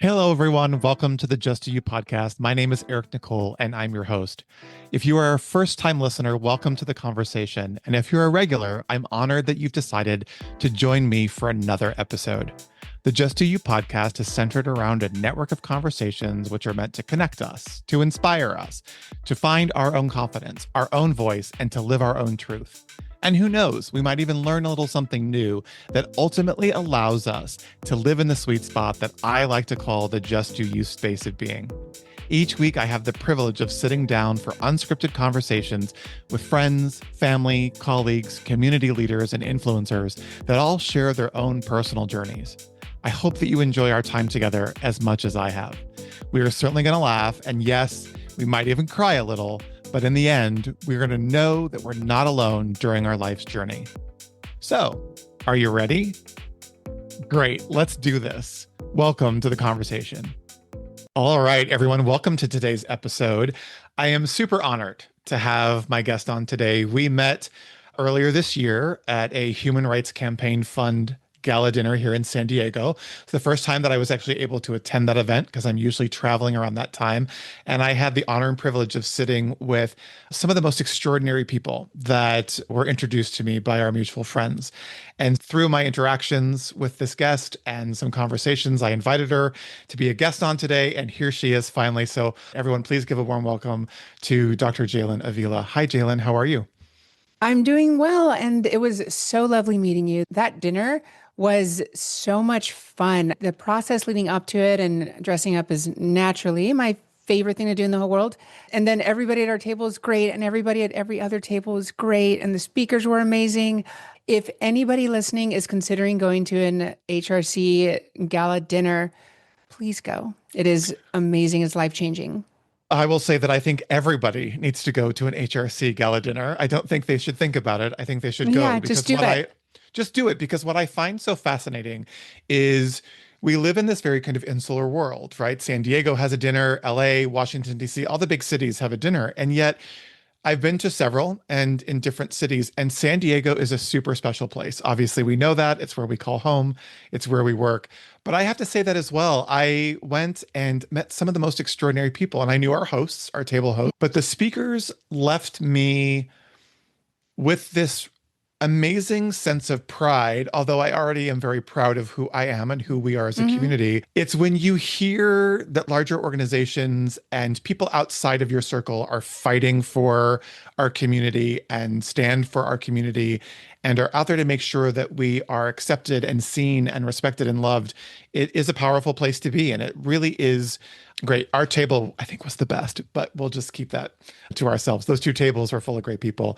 Hello, everyone. Welcome to the Just to You podcast. My name is Eric Nicole, and I'm your host. If you are a first time listener, welcome to the conversation. And if you're a regular, I'm honored that you've decided to join me for another episode. The Just to You podcast is centered around a network of conversations which are meant to connect us, to inspire us, to find our own confidence, our own voice, and to live our own truth. And who knows, we might even learn a little something new that ultimately allows us to live in the sweet spot that I like to call the Just Do You space of being. Each week, I have the privilege of sitting down for unscripted conversations with friends, family, colleagues, community leaders, and influencers that all share their own personal journeys. I hope that you enjoy our time together as much as I have. We are certainly going to laugh, and yes, we might even cry a little. But in the end, we're going to know that we're not alone during our life's journey. So, are you ready? Great, let's do this. Welcome to the conversation. All right, everyone, welcome to today's episode. I am super honored to have my guest on today. We met earlier this year at a Human Rights Campaign Fund gala dinner here in San Diego. It's the first time that I was actually able to attend that event because I'm usually traveling around that time. And I had the honor and privilege of sitting with some of the most extraordinary people that were introduced to me by our mutual friends. And through my interactions with this guest and some conversations, I invited her to be a guest on today. And here she is finally. So everyone, please give a warm welcome to Dr. Jailyn Avila. Hi, Jailyn. How are you? I'm doing well, and it was so lovely meeting you. That dinner was so much fun. The process leading up to it and dressing up is naturally my favorite thing to do in the whole world. And then everybody at our table is great, and everybody at every other table is great, and the speakers were amazing. If anybody listening is considering going to an HRC gala dinner, please go. It is amazing. It's life-changing. I will say that I think everybody needs to go to an HRC gala dinner. I don't think they should think about it. I think they should go Yeah, just do it. just do it because what I find so fascinating is we live in this very kind of insular world, right? San Diego has a dinner, LA, Washington, D.C., all the big cities have a dinner. And yet I've been to several and in different cities, and San Diego is a super special place. Obviously, we know that. It's where we call home, it's where we work. But I have to say that as well. I went and met some of the most extraordinary people, and I knew our hosts, our table hosts, but the speakers left me with this amazing sense of pride, although I already am very proud of who I am and who we are as a community. It's when you hear that larger organizations and people outside of your circle are fighting for our community and stand for our community and are out there to make sure that we are accepted and seen and respected and loved. It is a powerful place to be, and it really is great. Our table, I think, was the best, but we'll just keep that to ourselves. Those two tables were full of great people.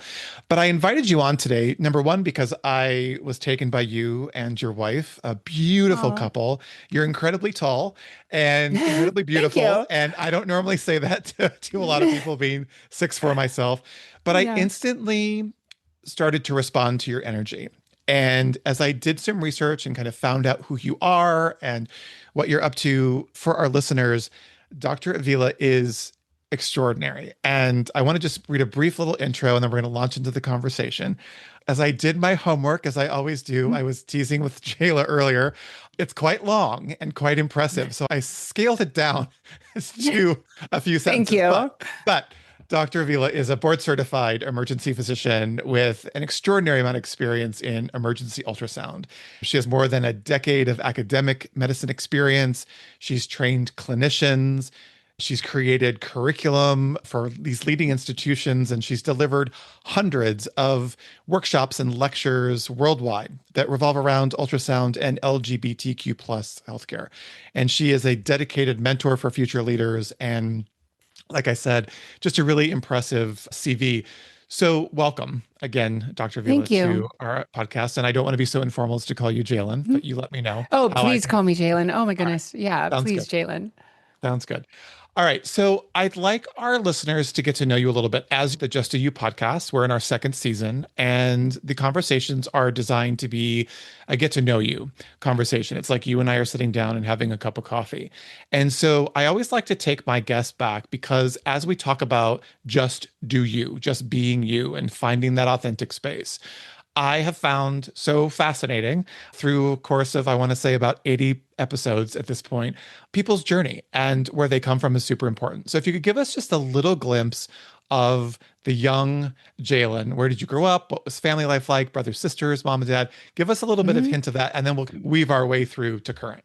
But I invited you on today, number one, because I was taken by you and your wife, a beautiful Oh, couple. You're incredibly tall and incredibly thank beautiful. you. And I don't normally say that to a lot of people, being 6'4" myself, but I Yeah. instantly started to respond to your energy. And as I did some research and kind of found out who you are and what you're up to for our listeners, Dr. Avila is extraordinary. And I want to just read a brief little intro and then we're going to launch into the conversation. As I did my homework, as I always do, I was teasing with Jayla earlier. It's quite long and quite impressive. So I scaled it down to a few Thank sentences. you. But Dr. Avila is a board certified emergency physician with an extraordinary amount of experience in emergency ultrasound. She has more than a decade of academic medicine experience. She's trained clinicians. She's created curriculum for these leading institutions, and she's delivered hundreds of workshops and lectures worldwide that revolve around ultrasound and LGBTQ plus healthcare. And she is a dedicated mentor for future leaders and, like I said, just a really impressive CV. So welcome again, Dr. Vila, Thank you. to our podcast. And I don't want to be so informal as to call you Jailyn, Mhm. but you let me know Oh, how I please can. call me Jailyn. Oh my All right. goodness. Yeah, Sounds please, good. Jailyn. Sounds good. All right. So I'd like our listeners to get to know you a little bit as the Just a You podcast. We're in our second season, and the conversations are designed to be a get to know you conversation. It's like you and I are sitting down and having a cup of coffee. And so I always like to take my guests back because as we talk about just do you, just being you and finding that authentic space, I have found so fascinating through a course of, I want to say, about 80 episodes at this point, people's journey and where they come from is super important. So if you could give us just a little glimpse of the young Jailyn, where did you grow up? What was family life like? Brothers, sisters, mom and dad? Give us a little bit of Mhm. hint of that, and then we'll weave our way through to current.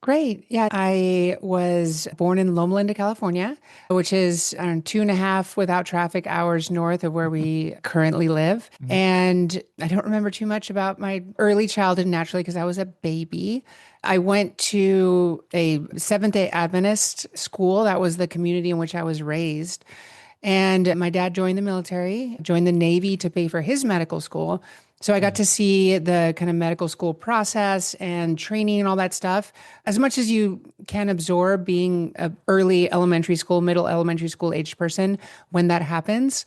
Great. Yeah, I was born in Loma Linda, California, which is, I don't know, 2.5 without traffic hours north of where we currently live. Mhm. And I don't remember too much about my early childhood naturally because I was a baby. I went to a Seventh-day Adventist school. That was the community in which I was raised. And my dad joined the military, joined the Navy to pay for his medical school. So I got to see the kind of medical school process and training and all that stuff. As much as you can absorb being a early elementary school, middle elementary school aged person when that happens.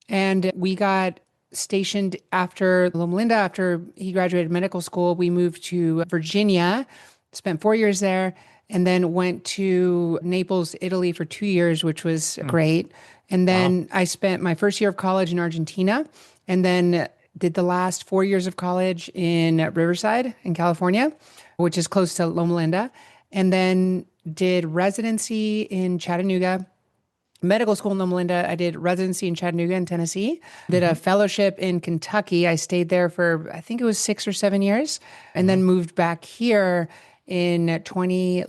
And we got stationed after Loma Linda, after he graduated medical school, we moved to Virginia, spent 4 years there, and then went to Naples, Italy for 2 years, which was Mm. great. And Wow. then I spent my first year of college in Argentina, and then did the last 4 years of college in Riverside in California, which is close to Loma Linda, and then did residency in Chattanooga, medical school in Loma Linda. I did residency in Chattanooga in Tennessee, did a Mhm. fellowship in Kentucky. I stayed there for, I think it was 6 or 7 years, and Wow. then moved back here in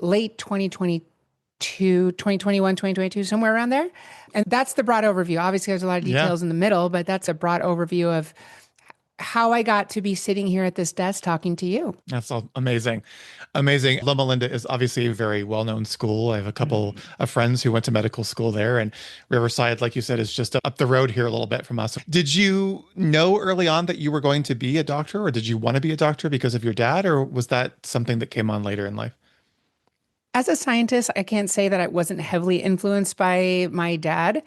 late 2022, 2021, 2022, somewhere around there. And that's the broad overview. Obviously, there's a lot of Yeah. details in the middle, but that's a broad overview of how I got to be sitting here at this desk talking to you. That's all amazing. Amazing. Loma Linda is obviously a very well-known school. I have a couple of friends who went to medical school there, and Riverside, like you said, is just up the road here a little bit from us. Did you know early on that you were going to be a doctor, or did you want to be a doctor because of your dad, or was that something that came on later in life? As a scientist, I can't say that I wasn't heavily influenced by my dad,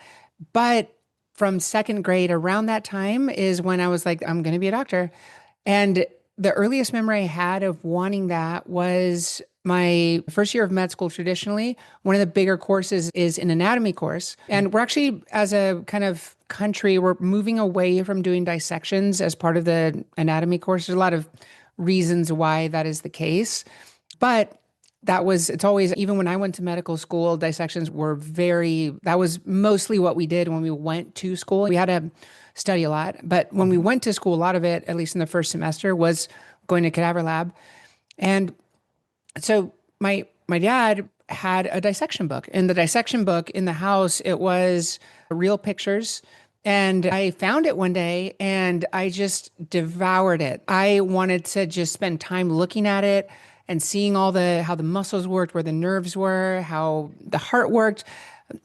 but from second grade around that time is when I was like, I'm going to be a doctor. And the earliest memory I had of wanting that was my first year of med school. Traditionally, one of the bigger courses is an anatomy course. And we're actually, as a kind of country, we're moving away from doing dissections as part of the anatomy course. There's a lot of reasons why that is the case. But it's always, even when I went to medical school, dissections were that was mostly what we did when we went to school. We had to study a lot, but when we Mhm. went to school, a lot of it, at least in the first semester, was going to cadaver lab. And so my dad had a dissection book. And the dissection book in the house, it was real pictures. And I found it one day and I just devoured it. I wanted to just spend time looking at it and seeing how the muscles worked, where the nerves were, how the heart worked,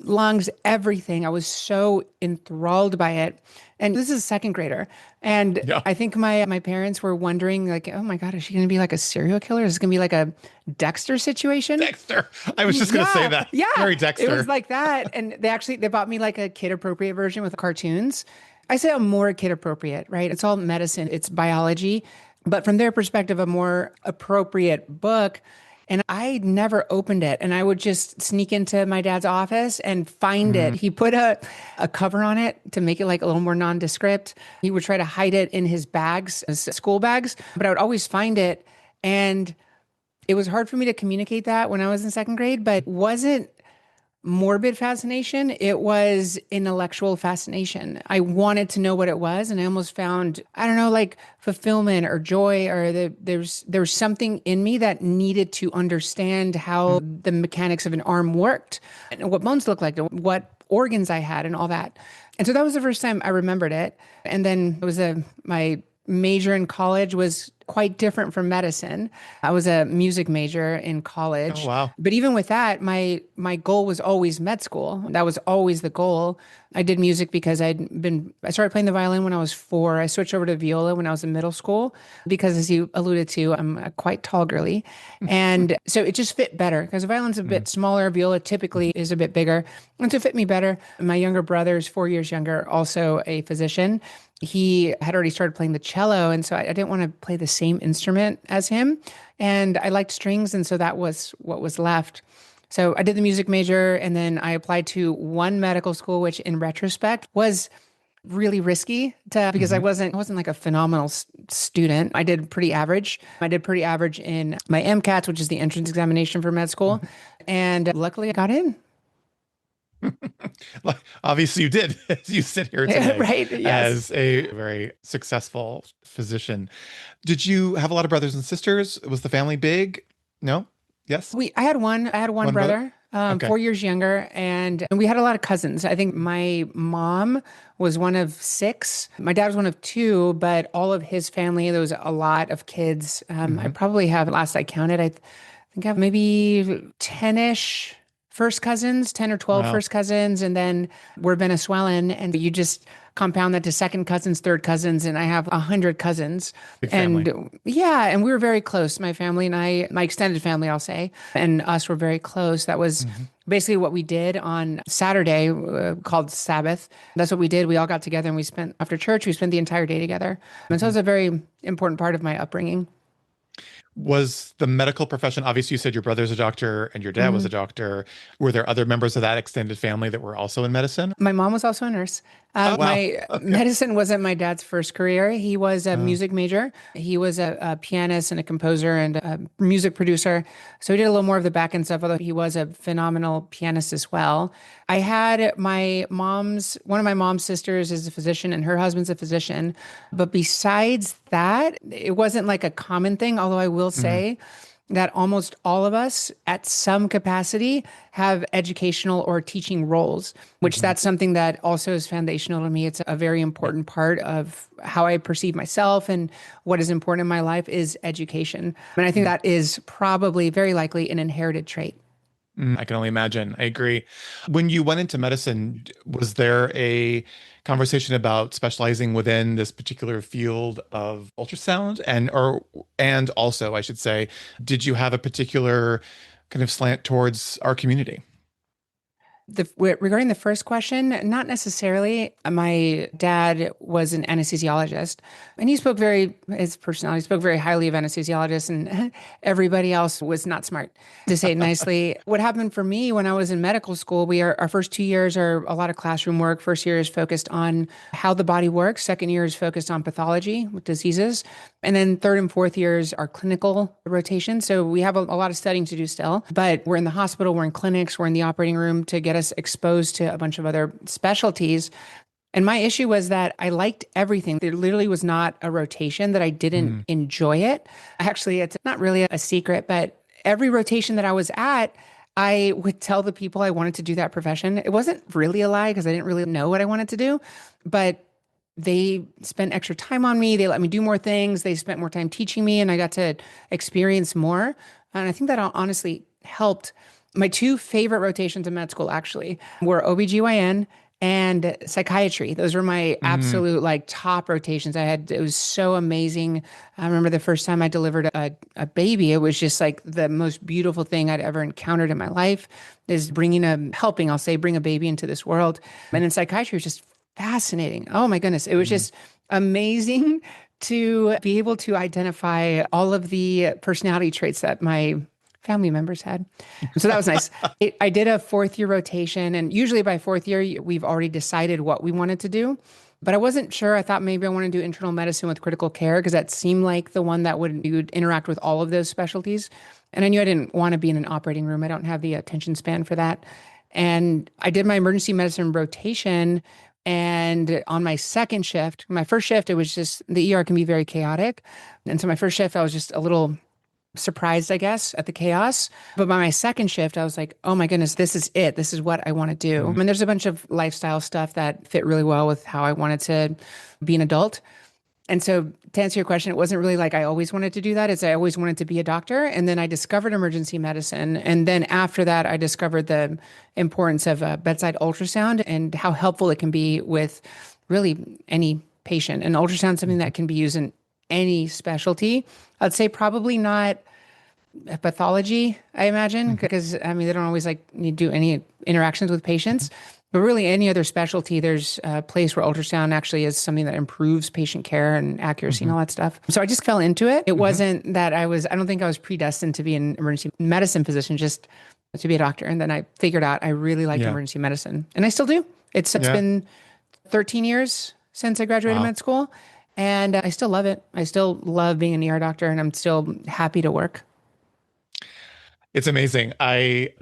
lungs, everything. I was so enthralled by it. And this is a second grader. And Yeah. I think my parents were wondering, like, oh my God, is she going to be like a serial killer? Is it going to be like a Dexter situation? Dexter. I was just going to say Yeah, that. yeah. Very It was Dexter. like that. And they bought me like a kid appropriate version with cartoons. I say I'm more kid appropriate, right? It's all medicine, it's biology. But from their perspective, a more appropriate book. And I never opened it. And I would just sneak into my dad's office and find it. Mhm. He put a cover on it to make it like a little more nondescript. He would try to hide it in his bags, his school bags, but I would always find it. And it was hard for me to communicate that when I was in second grade, but it wasn't morbid fascination. It was intellectual fascination. I wanted to know what it was, and I almost found, I don't know, like fulfillment or joy, or there was something in me that needed to understand how the mechanics of an arm worked and what bones looked like, and what organs I had, and all that. And so that was the first time I remembered it. And then it was my major in college was quite different from medicine. I was a music major in Oh, college. wow. But even with that, my goal was always med school. That was always the goal. I did music because I started playing the violin when I was 4. I switched over to viola when I was in middle school because, as you alluded to, I'm a quite tall girly. And so it just fit better because the violin's a Mm. bit smaller. Viola typically is a bit bigger. And so it fit me better. My younger brother is 4 years younger, also a physician. He had already started playing the cello. And so I didn't want to play the same instrument as him. And I liked strings. And so that was what was left. So I did the music major and then I applied to one medical school, which in retrospect was really risky because I wasn't like a phenomenal student. I did pretty average. I did pretty average in my MCATs, which is the entrance examination for med school. And luckily I got in. Like, obviously, you did, as you sit here today Right? Yes. as a very successful physician. Did you have a lot of brothers and sisters? Was the family big? No? Yes? I had one One brother? brother, Okay. 4 years younger, and we had a lot of cousins. I think my mom was one of six. My dad was one of two, but all of his family, there was a lot of kids. I Hmm. probably have, last I counted, I think I have maybe 10-ish first cousins, 10 or 12 Wow. first cousins, and then we're Venezuelan, and you just compound that to second cousins, third cousins, and I have 100 cousins. Big family. And yeah, and we were very close. My family and I, my extended family, I'll say, and us were very close. That was Hmm. basically what we did on Saturday, called Sabbath. That's what we did. We all got together and we spent, after church, we spent the entire day together. And so it Hmm. was a very important part of my upbringing. Was the medical profession, obviously, you said your brother's a doctor and your dad was a Mhm. doctor. Were there other members of that extended family that were also in medicine? My mom was also a nurse. Oh, wow. My Okay. medicine wasn't my dad's first career. He was a Oh. music major. He was a pianist and a composer and a music producer. So he did a little more of the back end stuff, although he was a phenomenal pianist as well. I had one of my mom's sisters is a physician and her husband's a physician. But besides that, it wasn't like a common thing, although I will Mhm. say that almost all of us at some capacity have educational or teaching roles, which Mhm. that's something that also is foundational to me. It's a very important part of how I perceive myself and what is important in my life is education. And I think that is probably very likely an inherited trait. I can only imagine. I agree. When you went into medicine, was there a conversation about specializing within this particular field of ultrasound? And also, I should say, did you have a particular kind of slant towards our community? Regarding the first question, not necessarily. My dad was an anesthesiologist, and his personality spoke very highly of anesthesiologists, and everybody else was not smart, to say it nicely. What happened for me when I was in medical school, our first 2 years are a lot of classroom work. First year is focused on how the body works. Second year is focused on pathology with diseases. And then third and fourth years are clinical rotation. So we have a lot of studying to do still, but we're in the hospital, we're in clinics, we're in the operating room to get us exposed to a bunch of other specialties. And my issue was that I liked everything. There literally was not a rotation that I didn't Mm, enjoy it. Actually, it's not really a secret, but every rotation that I was at, I would tell the people I wanted to do that profession. It wasn't really a lie because I didn't really know what I wanted to do, but they spent extra time on me. They let me do more things. They spent more time teaching me, and I got to experience more. And I think that honestly helped. My two favorite rotations in med school actually were OBGYN and psychiatry. Those were my mm, absolute like top rotations. It was so amazing. I remember the first time I delivered a baby, it was just like the most beautiful thing I'd ever encountered in my life is helping, I'll say, bring a baby into this world. And then psychiatry was just fascinating. Oh my goodness. It was mm. just amazing to be able to identify all of the personality traits that my family members had. So that was nice. I did a fourth year rotation, and usually by fourth year, we've already decided what we wanted to do. But I wasn't sure. I thought maybe I want to do internal medicine with critical care because that seemed like the one that you would interact with all of those specialties. And I knew I didn't want to be in an operating room. I don't have the attention span for that. And I did my emergency medicine rotation. And on my second shift, my first shift, it was just the ER can be very chaotic. And so my first shift, I was just a little surprised, I guess, at the chaos. But by my second shift, I was like, oh my goodness, this is it. This is what I want to do. I Mm. mean, there's a bunch of lifestyle stuff that fit really well with how I wanted to be an adult. And so to answer your question, it wasn't really like I always wanted to do that. It's I always wanted to be a doctor. And then I discovered emergency medicine. And then after that, I discovered the importance of bedside ultrasound and how helpful it can be with really any patient. And ultrasound is something that can be used in any specialty. I'd say probably not pathology, I imagine, Mhm. because I mean, they don't always like need to do any interactions with patients. But really, any other specialty, there's a place where ultrasound actually is something that improves patient care and accuracy and Mhm. all that stuff. So I just fell into it. It Mhm. wasn't that I don't think I was predestined to be an emergency medicine physician, just to be a doctor. And then I figured out I really liked Yeah. emergency medicine, and I still do. It's Yeah. been 13 years since I graduated Wow. med school, and I still love it. I still love being an ER doctor, and I'm still happy to work. It's amazing. I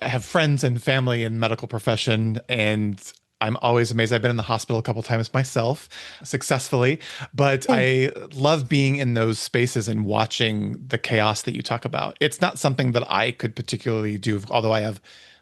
have friends and family in medical profession, and I'm always amazed. I've been in the hospital a couple times myself, successfully, but Hey. I love being in those spaces and watching the chaos that you talk about. It's not something that I could particularly do, although I have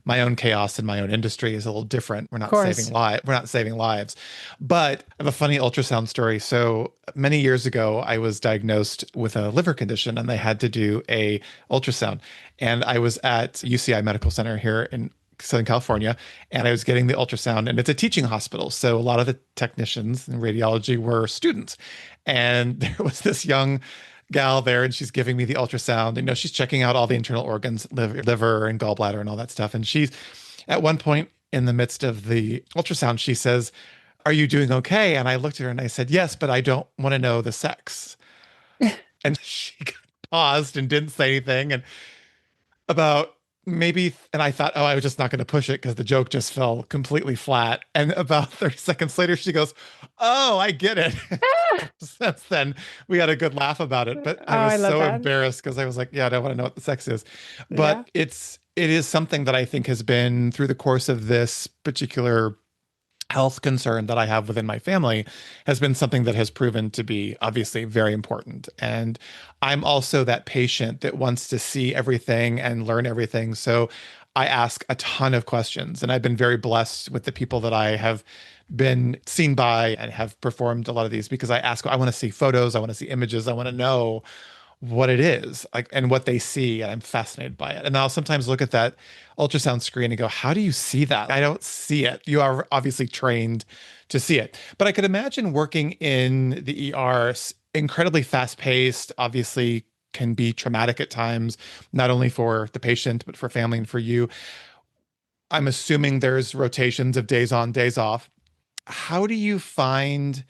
my own chaos in my own industry is a little different. We're Of not saving course. we're not saving lives. But I have a funny ultrasound story. So many years ago, I was diagnosed with a liver condition and they had to do a ultrasound. And I was at UCI Medical Center here in Southern California, and I was getting the ultrasound, and it's a teaching hospital. So a lot of the technicians in radiology were students. And there was this young gal there, and she's giving me the ultrasound. She's checking out all the internal organs, liver and gallbladder and all that stuff. And she's at one point in the midst of the ultrasound, she says, "Are you doing okay?" And I looked at her and I said, "Yes, but I don't want to know the sex." And she paused and didn't say anything. And about maybe, and I thought, oh, I was just not going to push it because the joke just fell completely flat. And about 30 seconds later, she goes, "Oh, I get it." Since then, we had a good laugh about it, but Oh, I was I love so that. embarrassed because I was like, yeah, I don't want to know what the sex is. Yeah. But it is something that I think has been through the course of this particular health concern that I have within my family has been something that has proven to be obviously very important. And I'm also that patient that wants to see everything and learn everything. So I ask a ton of questions, and I've been very blessed with the people that I have been seen by and have performed a lot of these because I want to see photos, I want to see images, I want to know what it is like and what they see, and I'm fascinated by it. And I'll sometimes look at that ultrasound screen and go, how do you see that? I don't see it. You are obviously trained to see it, but I could imagine working in the ER, incredibly fast paced, obviously can be traumatic at times, not only for the patient but for family and for you. I'm assuming there's rotations of days on, days off. How do you find,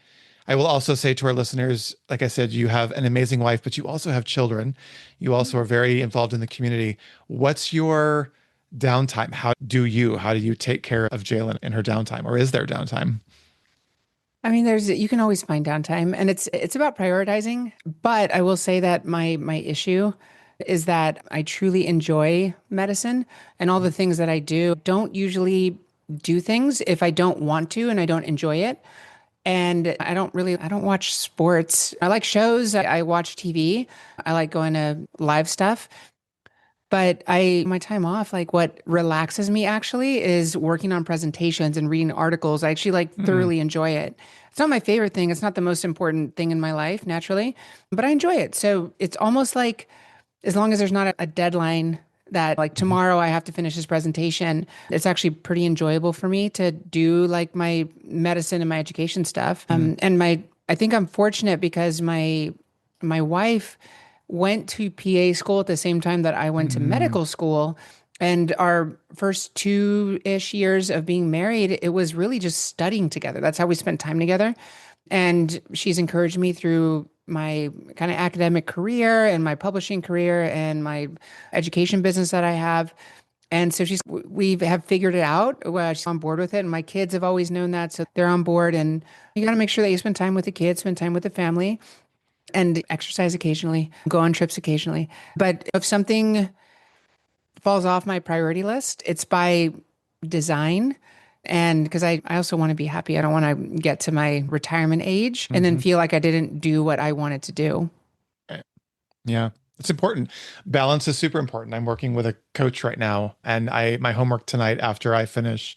I will also say to our listeners, like I said, you have an amazing wife, but you also have children. You also are very involved in the community. What's your downtime? How do you take care of Jailyn in her downtime, or is there downtime? I mean, you can always find downtime, and it's about prioritizing. But I will say that my issue is that I truly enjoy medicine, and all the things that I do don't usually do things if I don't want to and I don't enjoy it. And I don't watch sports. I like shows. I watch TV. I like going to live stuff. But my time off, like what relaxes me actually is working on presentations and reading articles. I actually like Hmm. thoroughly enjoy it. It's not my favorite thing. It's not the most important thing in my life, naturally, but I enjoy it. So it's almost like as long as there's not a deadline that like Mhm. tomorrow I have to finish this presentation, it's actually pretty enjoyable for me to do like my medicine and my education stuff. Hmm. I think I'm fortunate because my wife went to PA school at the same time that I went to Hmm. medical school. And our first 2-ish years of being married, it was really just studying together. That's how we spent time together. And she's encouraged me through my kind of academic career and my publishing career and my education business that I have. And so we have figured it out. Well, she's on board with it. And my kids have always known that. So they're on board. And you got to make sure that you spend time with the kids, spend time with the family, and exercise occasionally, go on trips occasionally. But if something falls off my priority list, it's by design. And because I also want to be happy. I don't want to get to my retirement age and then Hmm. feel like I didn't do what I wanted to do. Yeah, it's important. Balance is super important. I'm working with a coach right now, and my homework tonight after I finish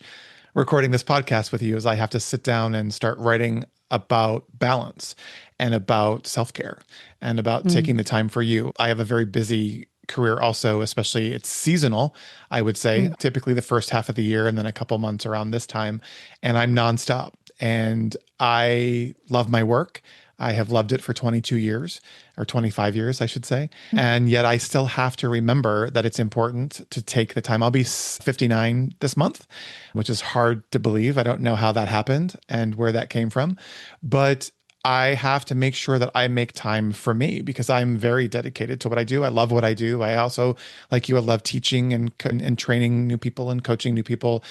recording this podcast with you is I have to sit down and start writing about balance and about self-care and about Mm, taking the time for you. I have a very busy career also, especially it's seasonal, I would say, mm, typically the first half of the year and then a couple months around this time, and I'm nonstop. And I love my work. I have loved it for 22 years or 25 years, I should say. mm. And yet I still have to remember that it's important to take the time. I'll be 59 this month, which is hard to believe. I don't know how that happened and where that came from, but I have to make sure that I make time for me because I'm very dedicated to what I do. I love what I do. I also, like you, I love teaching and training new people and coaching new people.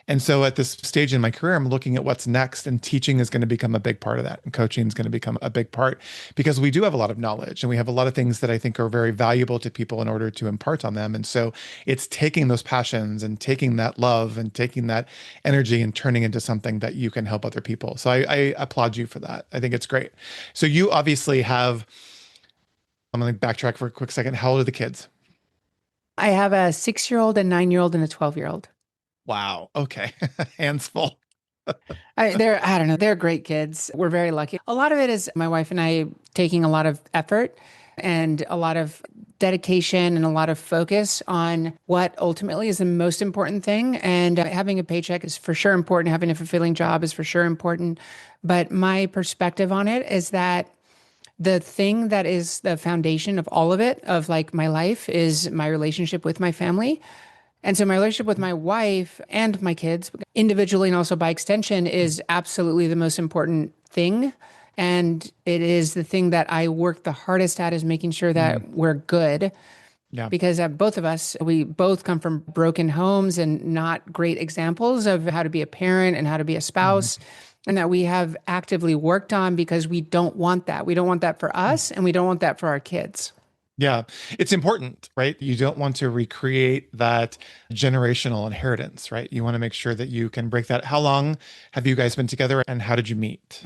And so at this stage in my career, I'm looking at what's next, and teaching is going to become a big part of that, and coaching is going to become a big part because we do have a lot of knowledge and we have a lot of things that I think are very valuable to people in order to impart on them. And so it's taking those passions and taking that love and taking that energy and turning into something that you can help other people. So I applaud you for that. I think it's great. So you obviously have, I'm going to backtrack for a quick second. How old are the kids? I have a 6-year-old, a 9-year-old, and a 12-year-old. Wow. Okay. Hands full. I don't know, they're great kids. We're very lucky. A lot of it is my wife and I taking a lot of effort and a lot of dedication and a lot of focus on what ultimately is the most important thing. And having a paycheck is for sure important. Having a fulfilling job is for sure important. But my perspective on it is that the thing that is the foundation of all of it, of like my life, is my relationship with my family. And so my relationship with my wife and my kids, individually and also by extension, is absolutely the most important thing. And it is the thing that I work the hardest at, is making sure Mm, that we're good. yeah. Because both of us, we both come from broken homes and not great examples of how to be a parent and how to be a Mhm. spouse. And that we have actively worked on because we don't want that. We don't want that for us and we don't want that for our kids. Yeah, it's important, right? You don't want to recreate that generational inheritance, right? You want to make sure that you can break that. How long have you guys been together and how did you meet?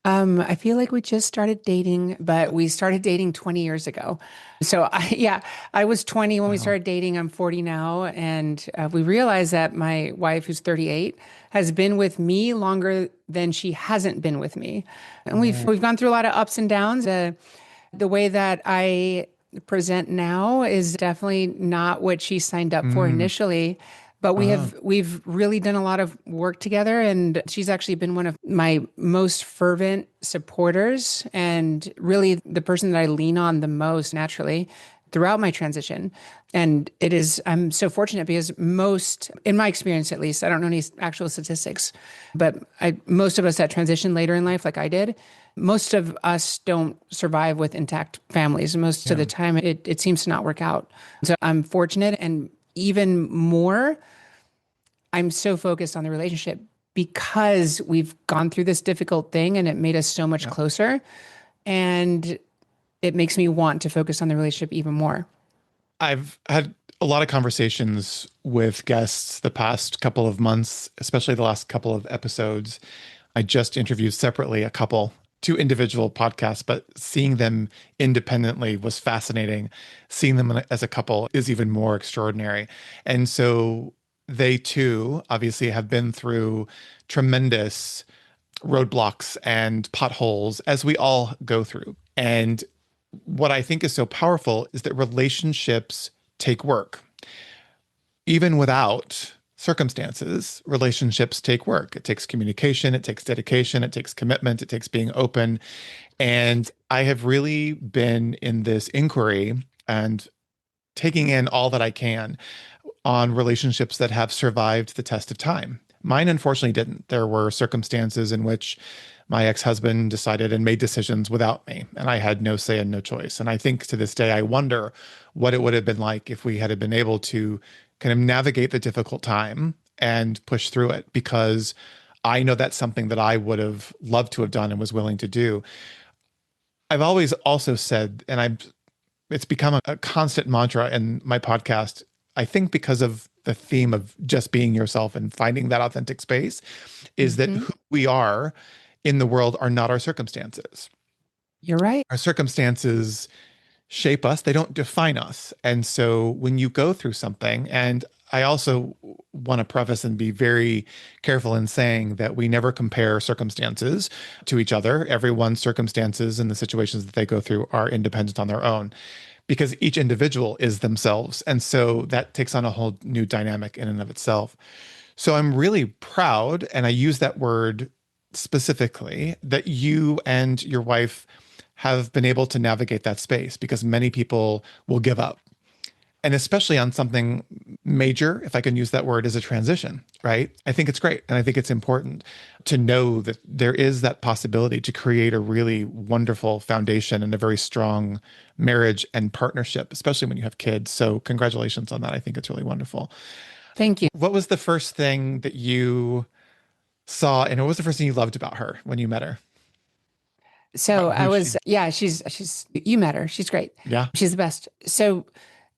I feel like we just started dating, but we started dating 20 years ago. So yeah, I was 20 when we Wow. started dating. I'm 40 now. And we realized that my wife, who's 38, has been with me longer than she hasn't been with me. And Oh. we've gone through a lot of ups and downs. The way that I present now is definitely not what she signed up for Mm. initially. But Ah. we've really done a lot of work together, and she's actually been one of my most fervent supporters and really the person that I lean on the most naturally throughout my transition. And I'm so fortunate because most, in my experience at least, I don't know any actual statistics, but most of us that transition later in life, like I did, most of us don't survive with intact families. Most of Yeah. the time, it seems to not work out. So I'm fortunate, and even more, I'm so focused on the relationship because we've gone through this difficult thing and it made us so much Yeah. closer. And it makes me want to focus on the relationship even more. I've had a lot of conversations with guests the past couple of months, especially the last couple of episodes. I just interviewed separately a couple, two individual podcasts, but seeing them independently was fascinating. Seeing them as a couple is even more extraordinary. And so they too obviously have been through tremendous roadblocks and potholes as we all go through. And what I think is so powerful is that relationships take work. Even without circumstances, relationships take work. It takes communication, it takes dedication, it takes commitment, it takes being open. And I have really been in this inquiry and taking in all that I can on relationships that have survived the test of time. Mine, unfortunately, didn't. There were circumstances in which my ex-husband decided and made decisions without me, and I had no say and no choice. And I think to this day, I wonder what it would have been like if we had been able to kind of navigate the difficult time and push through it, because I know that's something that I would have loved to have done and was willing to do. I've always also said, and it's become a constant mantra in my podcast. I think because of the theme of just being yourself and finding that authentic space, is that Hmm. who we are in the world are not our circumstances. You're right. Our circumstances shape us, they don't define us. And so when you go through something, and I also want to preface and be very careful in saying that we never compare circumstances to each other. Everyone's circumstances and the situations that they go through are independent on their own because each individual is themselves. And so that takes on a whole new dynamic in and of itself. So I'm really proud, and I use that word specifically, that you and your wife have been able to navigate that space because many people will give up. And especially on something major, if I can use that word, as a transition, right? I think it's great. And I think it's important to know that there is that possibility to create a really wonderful foundation and a very strong marriage and partnership, especially when you have kids. So, congratulations on that. I think it's really wonderful. Thank you. What was the first thing that you saw, and what was the first thing you loved about her when you met her? So About I who she, was, yeah, you met her. She's great. yeah. She's the best. So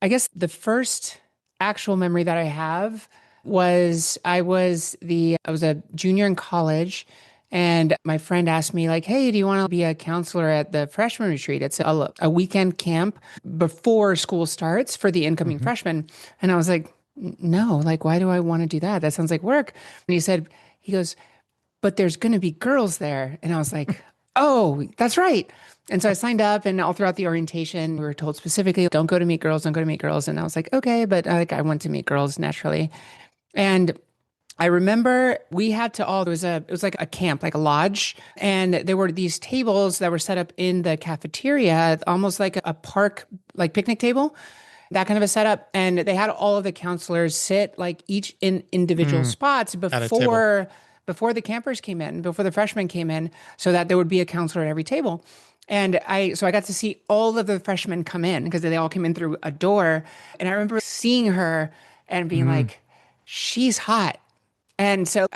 I guess the first actual memory that I have was I was a junior in college, and my friend asked me like, "Hey, do you want to be a counselor at the freshman retreat? It's a weekend camp before school starts for the incoming Hmm. freshmen." And I was like, "No, like why do I want to do that? That sounds like work." And he goes, "But there's going to be girls there." And I was like, "Oh, that's right." And so I signed up, and all throughout the orientation, we were told specifically, don't go to meet girls, don't go to meet girls. And I was like, okay, but like I went to meet girls naturally. And I remember we had to all, it was like a camp, like a lodge. And there were these tables that were set up in the cafeteria, almost like a park, like picnic table, that kind of a setup. And they had all of the counselors sit like each in individual Mm, spots at a table. before the campers came in, before the freshmen came in, so that there would be a counselor at every table. And so I got to see all of the freshmen come in because they all came in through a door. And I remember seeing her and being Mm, like, she's hot. And so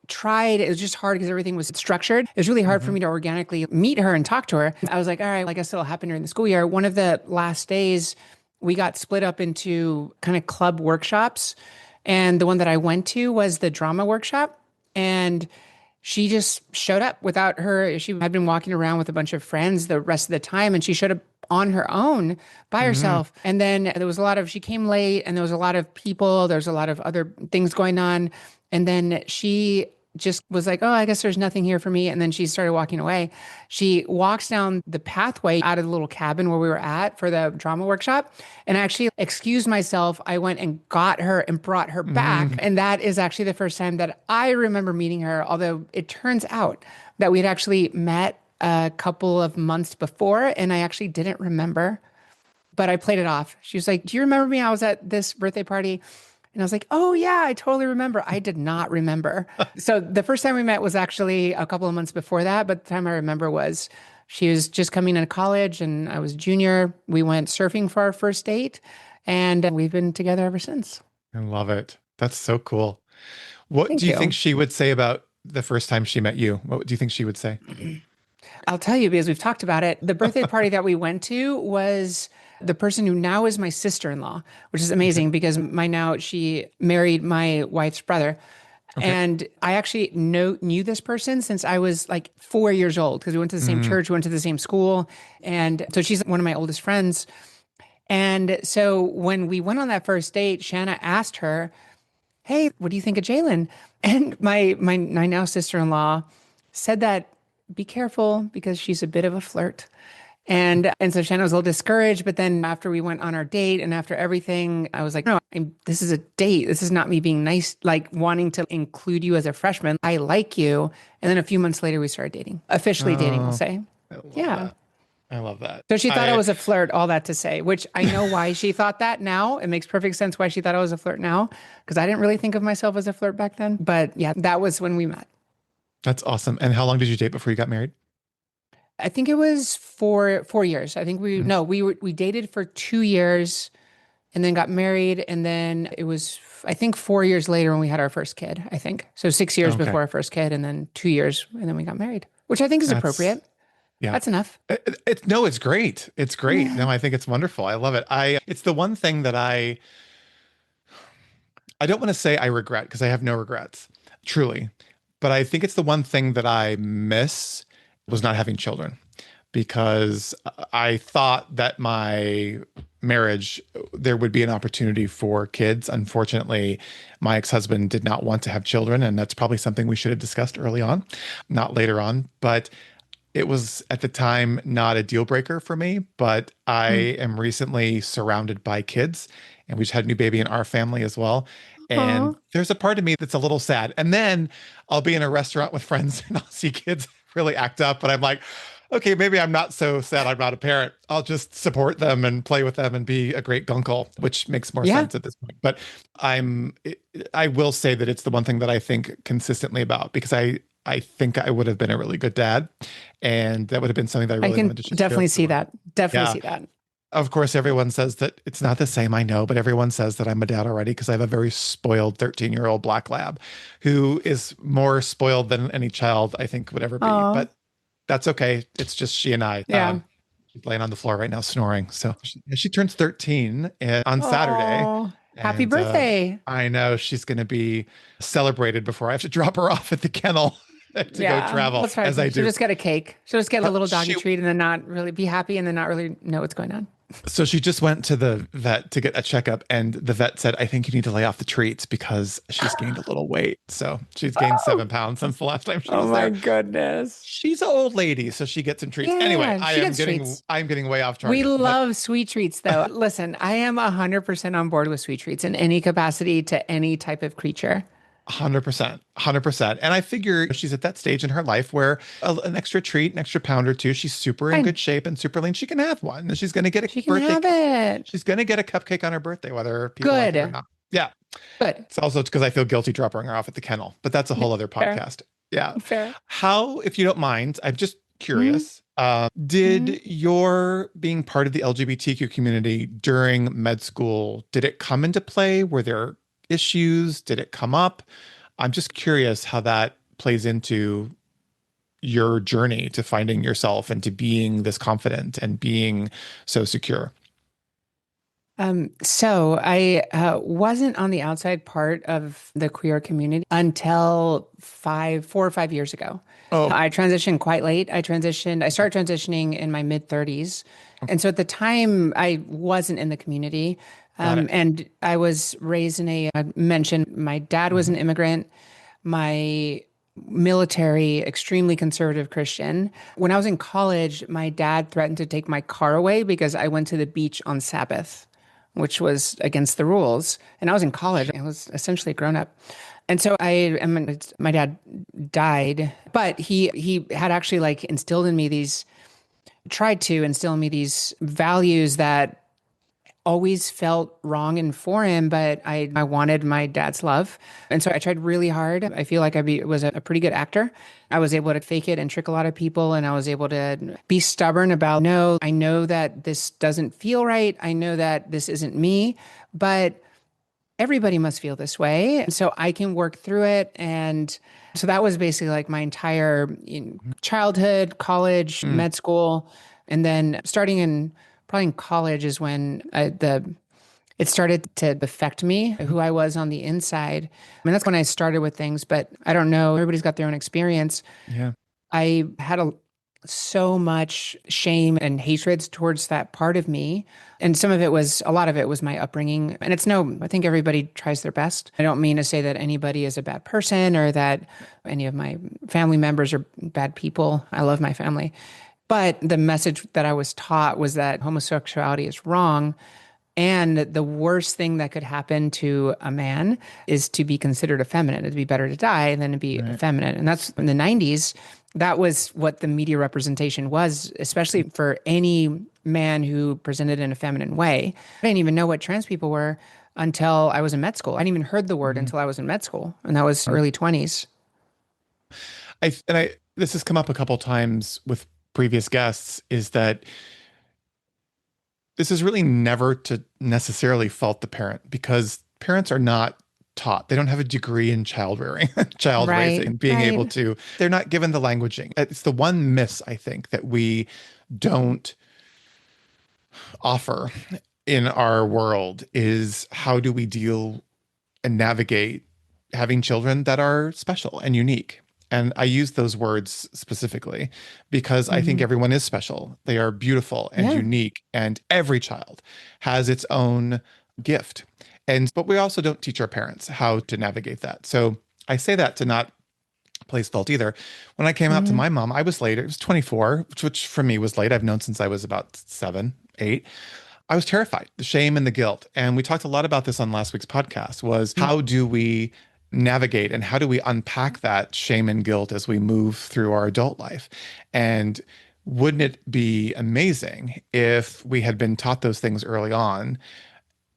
tried, it was just hard because everything was structured. It was really hard for hmm. me to organically meet her and talk to her. I was like, all right, well, I guess it'll happen during the school year. One of the last days, we got split up into kind of club workshops. And the one that I went to was the drama workshop. And she just showed up without her. She had been walking around with a bunch of friends the rest of the time, and she showed up on her own by Mm, herself. And then there was a lot of, she came late, and there was a lot of people, there's a lot of other things going on. And then she just was like, oh, I guess there's nothing here for me. And then she started walking away. She walks down the pathway out of the little cabin where we were at for the drama workshop. And I actually excused myself. I went and got her and brought her back. mm. And that is actually the first time that I remember meeting her, although it turns out that we'd actually met a couple of months before, and I actually didn't remember, but I played it off. She was like, do you remember me? I was at this birthday party. And I was like, oh, yeah, I totally remember. I did not remember. So the first time we met was actually a couple of months before that. But the time I remember was she was just coming into college and I was a junior. We went surfing for our first date and we've been together ever since. I love it. That's so cool. What do Thank you think you. she would say about the first time she met you? What do you think she would say? I'll tell you because we've talked about it. The birthday party that we went to was the person who now is my sister-in-law, which is Okay. amazing because she married my wife's brother. Okay. And I actually knew this person since I was like 4 years old because we went to the same Mm, church, we went to the same school. And so she's one of my oldest friends. And so when we went on that first date, Shanna asked her, hey, what do you think of Jailyn? And my now sister-in-law said that be careful because she's a bit of a flirt. And so Shannon was a little discouraged, but then after we went on our date and after everything, I was like, no, this is a date. This is not me being nice, like wanting to include you as a freshman. I like you. And then a few months later, we started dating, officially dating, we'll oh, say. I love Yeah. that. I love that. So she thought I I was a flirt, all that to say, which I know why she thought that now. It makes perfect sense why she thought I was a flirt now, because I didn't really think of myself as a flirt back then. But yeah, that was when we met. That's awesome. And how long did you date before you got married? I think it was 4 years. I think Mhm. no, we dated for 2 years and then got married. And then it was, I think, 4 years later when we had our first kid, I think. So 6 years Okay. before our first kid, and then 2 years, and then we got married, which I think is That's appropriate. yeah. That's enough. No, it's great. It's great. No, I think it's wonderful. I love it. It's the one thing that I don't want to say I regret because I have no regrets, truly. But I think it's the one thing that I miss was not having children because I thought that my marriage, there would be an opportunity for kids. Unfortunately, my ex-husband did not want to have children, and that's probably something we should have discussed early on, not later on. But it was at the time not a deal breaker for me, but I Mm. am recently surrounded by kids, and we just had a new baby in our family as well. Aw. And there's a part of me that's a little sad. And then I'll be in a restaurant with friends and I'll see kids really act up, but I'm like, okay, maybe I'm not so sad I'm not a parent. I'll just support them and play with them and be a great gunkle, which makes more Yeah. sense at this point. But I'm, I will say that it's the one thing that I think consistently about because I think I would have been a really good dad, and that would have been something that I I really can wanted to share definitely with see everyone. that. Definitely Yeah. see that. Of course, everyone says that it's not the same, I know, but everyone says that I'm a dad already because I have a very spoiled 13-year-old black lab who is more spoiled than any child I think would ever be. Oh, But that's okay. It's just she and I. yeah. She's laying on the floor right now snoring. So she turns 13 on Saturday. Oh, happy And birthday. I know she's going to be celebrated before I have to drop her off at the kennel to go Yeah, travel that's as right. I She'll do. just get a cake. She'll just get a little doggy She treat and then not really be happy and then not really know what's going on. So she just went to the vet to get a checkup, and the vet said, I think you need to lay off the treats because she's gained a little weight. So she's gained Oh, 7 pounds since the last time she oh was my there. goodness. She's an old lady, so she gets some treats. Anyway, Yeah, she gets treats. I'm getting way off We target, but love sweet treats, though. Listen, I am 100% on board with sweet treats in any capacity to any type of creature. 100%, 100%. And I figure she's at that stage in her life where an extra treat, an extra pound or two, she's super in Fine. good shape and super lean. She can have one. And she's going to get a She can birthday. have it. She's going to get a cupcake on her birthday, whether people like it or Good. not. Yeah. Good. It's also because I feel guilty dropping her off at the kennel, but that's a Yeah, whole other fair. podcast. Yeah. Fair. How, if you don't mind, I'm just Mhm, curious, mhm. did your being part of the LGBTQ community during med school, did it come into play? Were there issues? Did it come up? I'm just curious how that plays into your journey to finding yourself and to being this confident and being so secure. So I wasn't on the outside part of the queer community until 4 or 5 years ago. Oh, I transitioned quite late. I started transitioning in my mid 30s. And so at the time, I wasn't in the community. got it. And I was raised in I mentioned my dad was an Mhm. immigrant, my military, extremely conservative Christian. When I was in college, my dad threatened to take my car away because I went to the beach on Sabbath, which was against the rules. And I was in college. I was essentially grown up. And so my dad died, but he had actually like tried to instill in me these values that always felt wrong and foreign, but I wanted my dad's love. And so I tried really hard. I feel like was a pretty good actor. I was able to fake it and trick a lot of people. And I was able to be stubborn about, no, I know that this doesn't feel right. I know that this isn't me, but everybody must feel this way. So I can work through it. And so that was basically like my entire childhood, college, Mm, med school. And then starting in probably in college is when it started to affect me, who I was on the inside. I mean, that's when I started with things, but I don't know. Everybody's got their own experience. yeah. I had so much shame and hatred towards that part of me. And a lot of it was my upbringing. And I think everybody tries their best. I don't mean to say that anybody is a bad person or that any of my family members are bad people. I love my family. But the message that I was taught was that homosexuality is wrong. And the worst thing that could happen to a man is to be considered effeminate. It'd be better to die than to be Right. effeminate. And that's in the 90s. That was what the media representation was, especially for any man who presented in a feminine way. I didn't even know what trans people were until I was in med school. I didn't even heard the word Mhm. until I was in med school, and that was early 20s. This has come up a couple times with previous guests is that this is really never to necessarily fault the parent because parents are not taught. They don't have a degree in child rearing, child Right, raising, being able right. to, they're not given the languaging. It's the one miss, I think, that we don't offer in our world is how do we deal and navigate having children that are special and unique. And I use those words specifically because I think Hmm. everyone is special. They are beautiful and Yeah. unique, and every child has its own gift. And but we also don't teach our parents how to navigate that. So I say that to not place fault either. When I came out to Hmm. my mom, I was late. It was 24, which for me was late. I've known since I was about 7, 8. I was terrified, the shame and the guilt. And we talked a lot about this on last week's podcast was how do we navigate and how do we unpack that shame and guilt as we move through our adult life? And wouldn't it be amazing if we had been taught those things early on?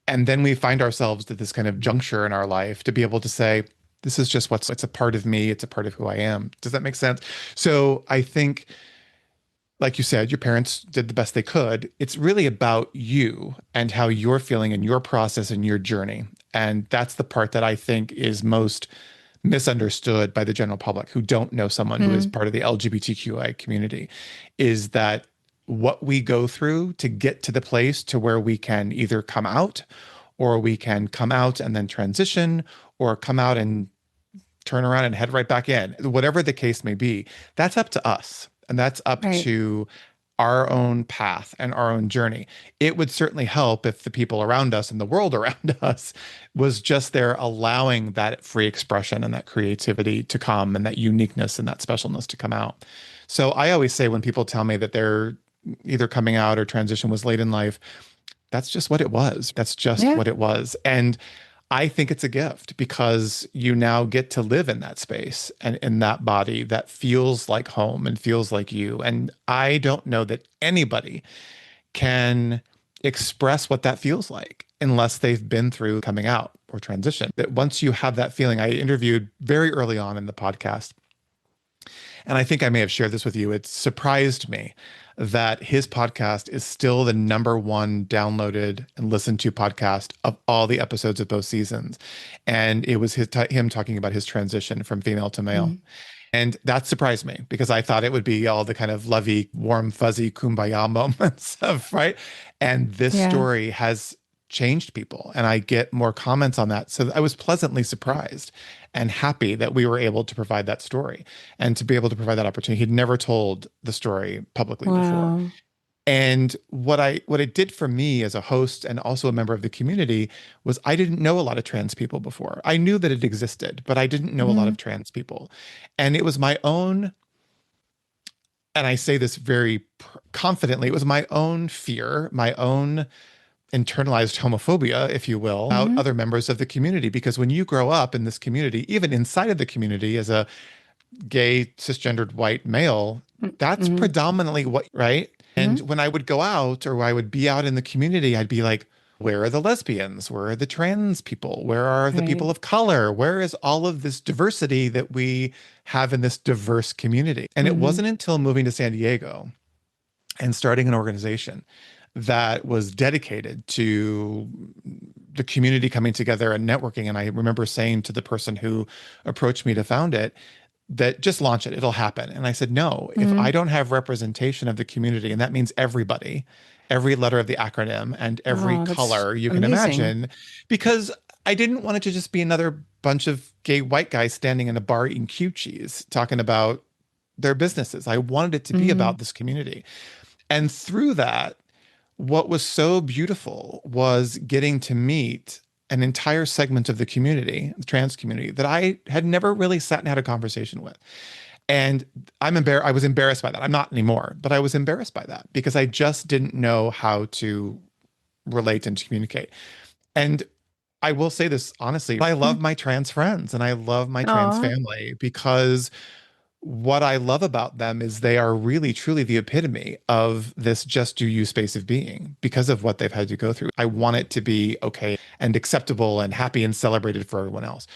And then we find ourselves at this kind of juncture in our life to be able to say, this is just it's a part of me, it's a part of who I am. Does that make sense? So I think, like you said, your parents did the best they could. It's really about you and how you're feeling in your process and your journey. And that's the part that I think is most misunderstood by the general public who don't know someone who is Mm, part of the LGBTQI community, is that what we go through to get to the place to where we can either come out, or we can come out and then transition, or come out and turn around and head right back in. Whatever the case may be, that's up to us. And that's up right. to our own path and our own journey. It would certainly help if the people around us and the world around us was just there allowing that free expression and that creativity to come and that uniqueness and that specialness to come out. So I always say when people tell me that they're either coming out or transition was late in life, that's just what it was. That's just Yeah. what it was. And I think it's a gift because you now get to live in that space and in that body that feels like home and feels like you. And I don't know that anybody can express what that feels like unless they've been through coming out or transition. That once you have that feeling, I interviewed very early on in the podcast, and I think I may have shared this with you. It surprised me that his podcast is still the number one downloaded and listened to podcast of all the episodes of both seasons. And it was him talking about his transition from female to male. Mm, And that surprised me because I thought it would be all the kind of lovey, warm, fuzzy kumbaya moments of, right? And this yeah. story has changed people. And I get more comments on that. So I was pleasantly surprised and happy that we were able to provide that story and to be able to provide that opportunity. He'd never told the story publicly before. Wow. And what it did for me as a host and also a member of the community was I didn't know a lot of trans people before. I knew that it existed, but I didn't know a lot Hmm. of trans people. And it was my own, and I say this very confidently, it was my own fear, my own internalized homophobia, if you will, about Hmm. other members of the community. Because when you grow up in this community, even inside of the community as a gay, cisgendered white male, that's Hmm. predominantly what, right? And Hmm. when I would go out or I would be out in the community, I'd be like, where are the lesbians? Where are the trans people? Where are the Right. people of color? Where is all of this diversity that we have in this diverse community? And it Hmm. wasn't until moving to San Diego and starting an organization that was dedicated to the community coming together and networking. And I remember saying to the person who approached me to found it, that just launch it, it'll happen. And I said, no, if I Hmm. don't have representation of the community, and that means everybody, every letter of the acronym and every Oh, that's color you can amazing. imagine, because I didn't want it to just be another bunch of gay white guys standing in a bar eating cute cheese talking about their businesses. I wanted it to be Hmm. about this community. And through that, what was so beautiful was getting to meet an entire segment of the community, the trans community, that I had never really sat and had a conversation with. And I was embarrassed by that. I'm not anymore, but I was embarrassed by that because I just didn't know how to relate and to communicate. And I will say this honestly, I love my trans friends and I love my trans Oh, family because what I love about them is they are really, truly the epitome of this just do you space of being because of what they've had to go through. I want it to be okay and acceptable and happy and celebrated for everyone else.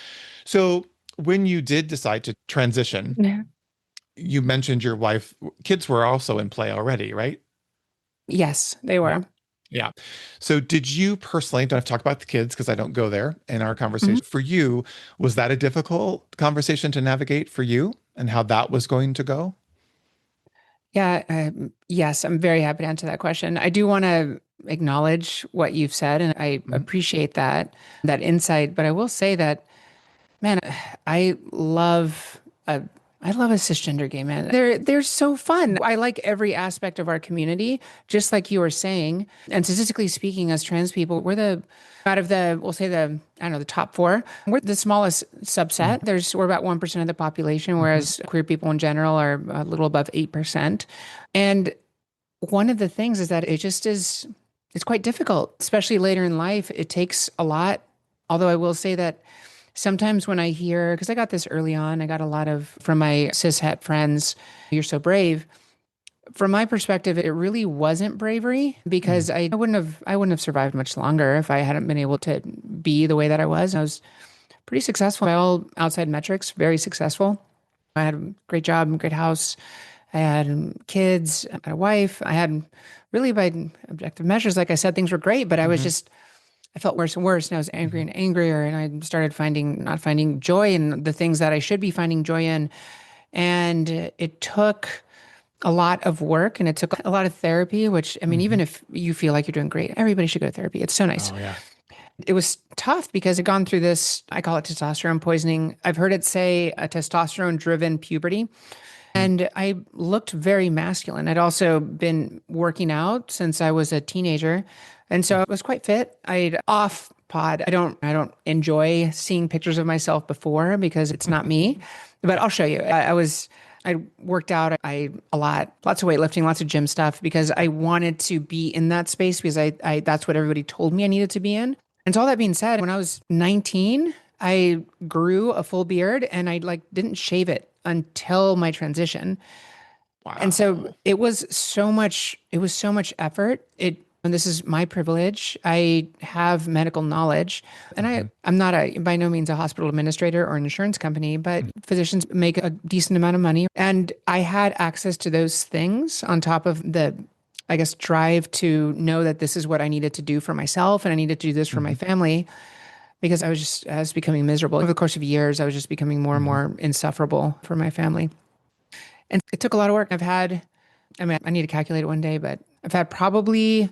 So when you did decide to transition, yeah. you mentioned your wife, kids were also in play already, right? Yes, they Yeah. were. Yeah. So did you personally, don't have to talk about the kids because I don't go there in our Mhm. conversation. For you, was that a difficult conversation to navigate for you and how that was going to go? Yeah, yes, I'm very happy to answer that question. I do want to acknowledge what you've said, and I Mhm. appreciate that insight. But I will say that, man, I love a I love a cisgender gay man. They're so fun. I like every aspect of our community, just like you were saying. And statistically speaking, as trans people, we're the out of the we'll say the I don't know the top four. We're the smallest subset. We're about 1% of the population, Mhm. whereas queer people in general are a little above 8%. And one of the things is that it's quite difficult, especially later in life. It takes a lot. Although I will say that sometimes when I hear, because I got this early on, I got a lot of from my cishet friends, you're so brave. From my perspective, it really wasn't bravery Mm, because I wouldn't have survived much longer if I hadn't been able to be the way that I was. I was pretty successful by all outside metrics, very successful. I had a great job, great house. I had kids, I had a wife. I had really by objective measures, like I said, things were great, but mhm, I felt worse and worse. And I was angry mhm, and angrier. And I started not finding joy in the things that I should be finding joy in. And it took a lot of work and it took a lot of therapy, which, I mean, even mhm. if you feel like you're doing great, everybody should go to therapy. It's so nice. Oh yeah. It was tough because I'd gone through this, I call it testosterone poisoning. I've heard it say a testosterone driven puberty. Mm, And I looked very masculine. I'd also been working out since I was a teenager. And so I was quite fit. I'd off pod. I don't enjoy seeing pictures of myself before because it's not me. But I'll show you. I worked out lots of weightlifting, lots of gym stuff because I wanted to be in that space because I that's what everybody told me I needed to be in. And so all that being said, when I was 19, I grew a full beard and I like didn't shave it until my transition. And so wow. it was so much effort. And this is my privilege. I have medical knowledge and Mhm, I'm not by no means a hospital administrator or an insurance company, but mhm, physicians make a decent amount of money. And I had access to those things on top of I guess, drive to know that this is what I needed to do for myself and I needed to do this for my mhm, family because I was becoming miserable. Over the course of years, I was just becoming more and mhm. more insufferable for my family. And it took a lot of work. I mean, I need to calculate it one day, but I've had probably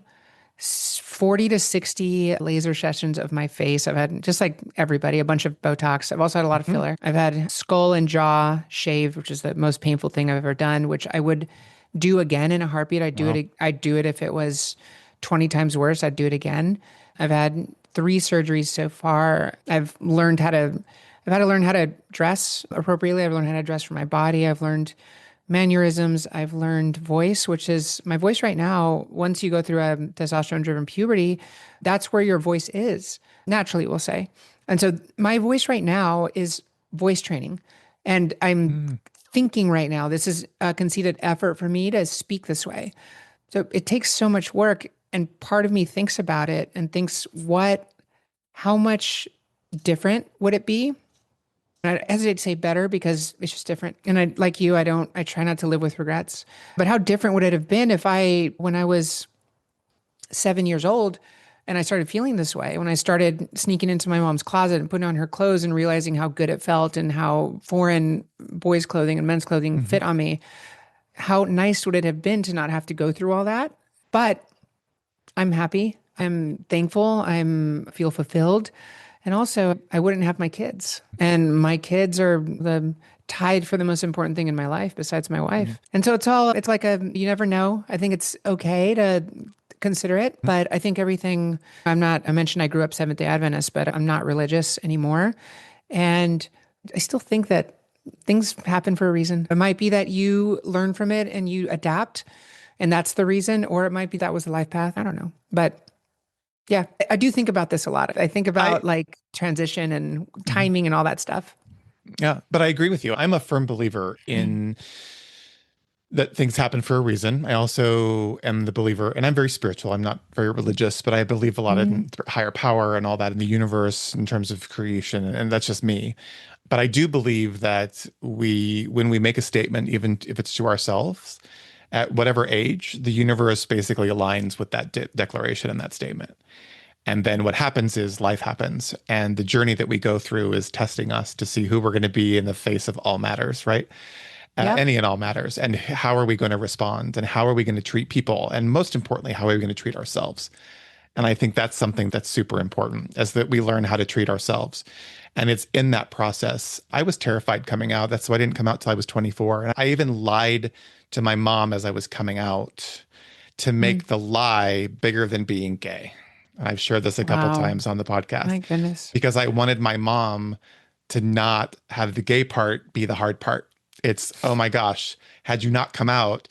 40 to 60 laser sessions of my face. I've had, just like everybody, a bunch of Botox. I've also had a lot of Mhm. filler. I've had skull and jaw shaved, which is the most painful thing I've ever done, which I would do again in a heartbeat. Wow. I'd do it if it was 20 times worse. I'd do it again. I've had three surgeries so far. I've had to learn how to dress appropriately. I've learned how to dress for my body. I've learned mannerisms. I've learned voice, which is my voice right now. Once you go through a testosterone driven puberty, that's where your voice is naturally, we'll say. And so my voice right now is voice training. And I'm Mm, thinking right now, this is a conceited effort for me to speak this way. So it takes so much work. And part of me thinks about it and thinks, how much different would it be? And I hesitate to say better because it's just different. And like you, I try not to live with regrets. But how different would it have been when I was 7 years old and I started feeling this way, when I started sneaking into my mom's closet and putting on her clothes and realizing how good it felt and how foreign boys' clothing and men's clothing mhm, fit on me? How nice would it have been to not have to go through all that? But I'm happy. I'm thankful. I feel fulfilled. And also, I wouldn't have my kids. And my kids are the tied for the most important thing in my life besides my mhm, wife. And so it's like you never know. I think it's okay to consider it, mhm. but I think I mentioned I grew up Seventh day Adventist, but I'm not religious anymore. And I still think that things happen for a reason. It might be that you learn from it and you adapt, and that's the reason, or it might be that was the life path. I don't know. But yeah, I do think about this a lot. I think I about like transition and mhm. timing and all that stuff. Yeah, but I agree with you. I'm a firm believer in that things happen for a reason. I also am the believer, and I'm very spiritual. I'm not very religious, but I believe a lot Mm, in higher power and all that in the universe in terms of creation, and that's just me. But I do believe that when we make a statement, even if it's to ourselves, at whatever age, the universe basically aligns with that declaration and that statement. And then what happens is life happens, and the journey that we go through is testing us to see who we're going to be in the face of all matters, right? yep. Any and all matters, and how are we going to respond, and how are we going to treat people, and most importantly, how are we going to treat ourselves? And I think that's something that's super important, is that we learn how to treat ourselves. And it's in that process. I was terrified coming out. That's why I didn't come out till I was 24. And I even lied to my mom as I was coming out to Mm, make the lie bigger than being gay. And I've shared this a couple wow. times on the podcast My goodness. because I wanted my mom to not have the gay part be the hard part. It's, oh my gosh, had you not come out,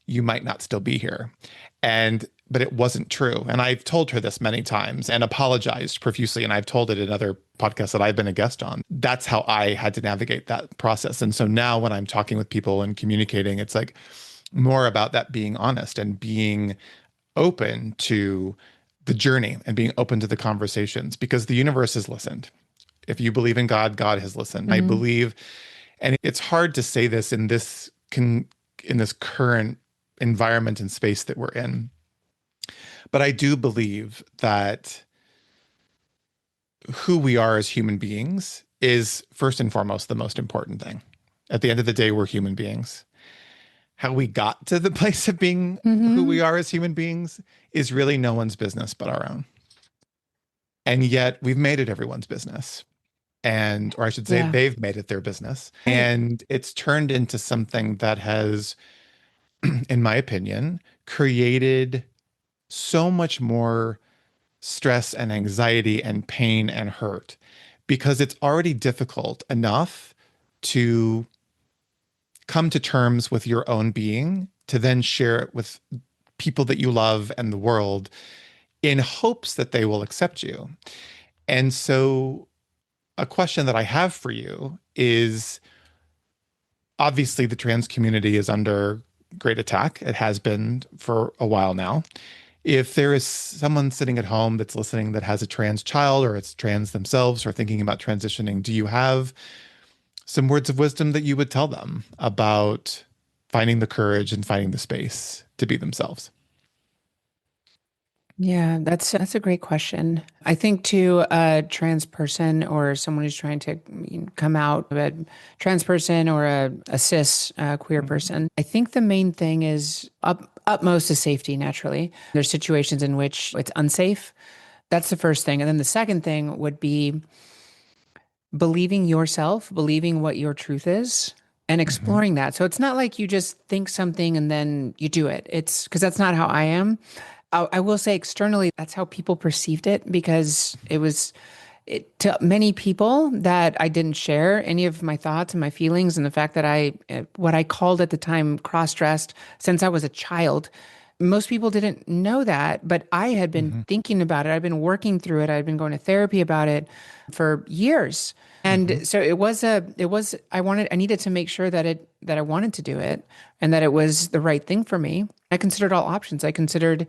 you might not still be here. But it wasn't true. And I've told her this many times and apologized profusely. And I've told it in other podcasts that I've been a guest on. That's how I had to navigate that process. And so now when I'm talking with people and communicating, it's like, more about that being honest and being open to the journey and being open to the conversations because the universe has listened. If you believe in God, God has listened. I Hmm. believe, and it's hard to say this in this current environment and space that we're in, but I do believe that who we are as human beings is first and foremost the most important thing. At the end of the day, we're human beings. How we got to the place of being who Hmm. we are as human beings is really no one's business but our own. And yet we've made it everyone's business. And, or I should say, Yeah. they've made it their business. Right. And it's turned into something that has, in my opinion, created so much more stress and anxiety and pain and hurt because it's already difficult enough to come to terms with your own being to then share it with people that you love and the world in hopes that they will accept you. And so, a question that I have for you is obviously the trans community is under great attack. It has been for a while now. If there is someone sitting at home that's listening that has a trans child or it's trans themselves or thinking about transitioning, do you have some words of wisdom that you would tell them about finding the courage and finding the space to be themselves? Yeah, that's a great question. I think to a trans person or someone who's trying to come out, a trans person or a cis queer Mhm. person, I think the main thing is utmost is safety. Naturally, there's situations in which it's unsafe. That's the first thing, and then the second thing would be believing yourself, believing what your truth is, and Mhm. exploring that. So it's not like you just think something and then you do it. It's because that's not how I am. I will say externally, that's how people perceived it because it was to many people that I didn't share any of my thoughts and my feelings and the fact that what I called at the time cross-dressed since I was a child. Most people didn't know that, but I had been Mhm. thinking about it. I'd been working through it. I'd been going to therapy about it for years. And Mhm. so I needed to make sure that I wanted to do it and that it was the right thing for me. I considered all options. I considered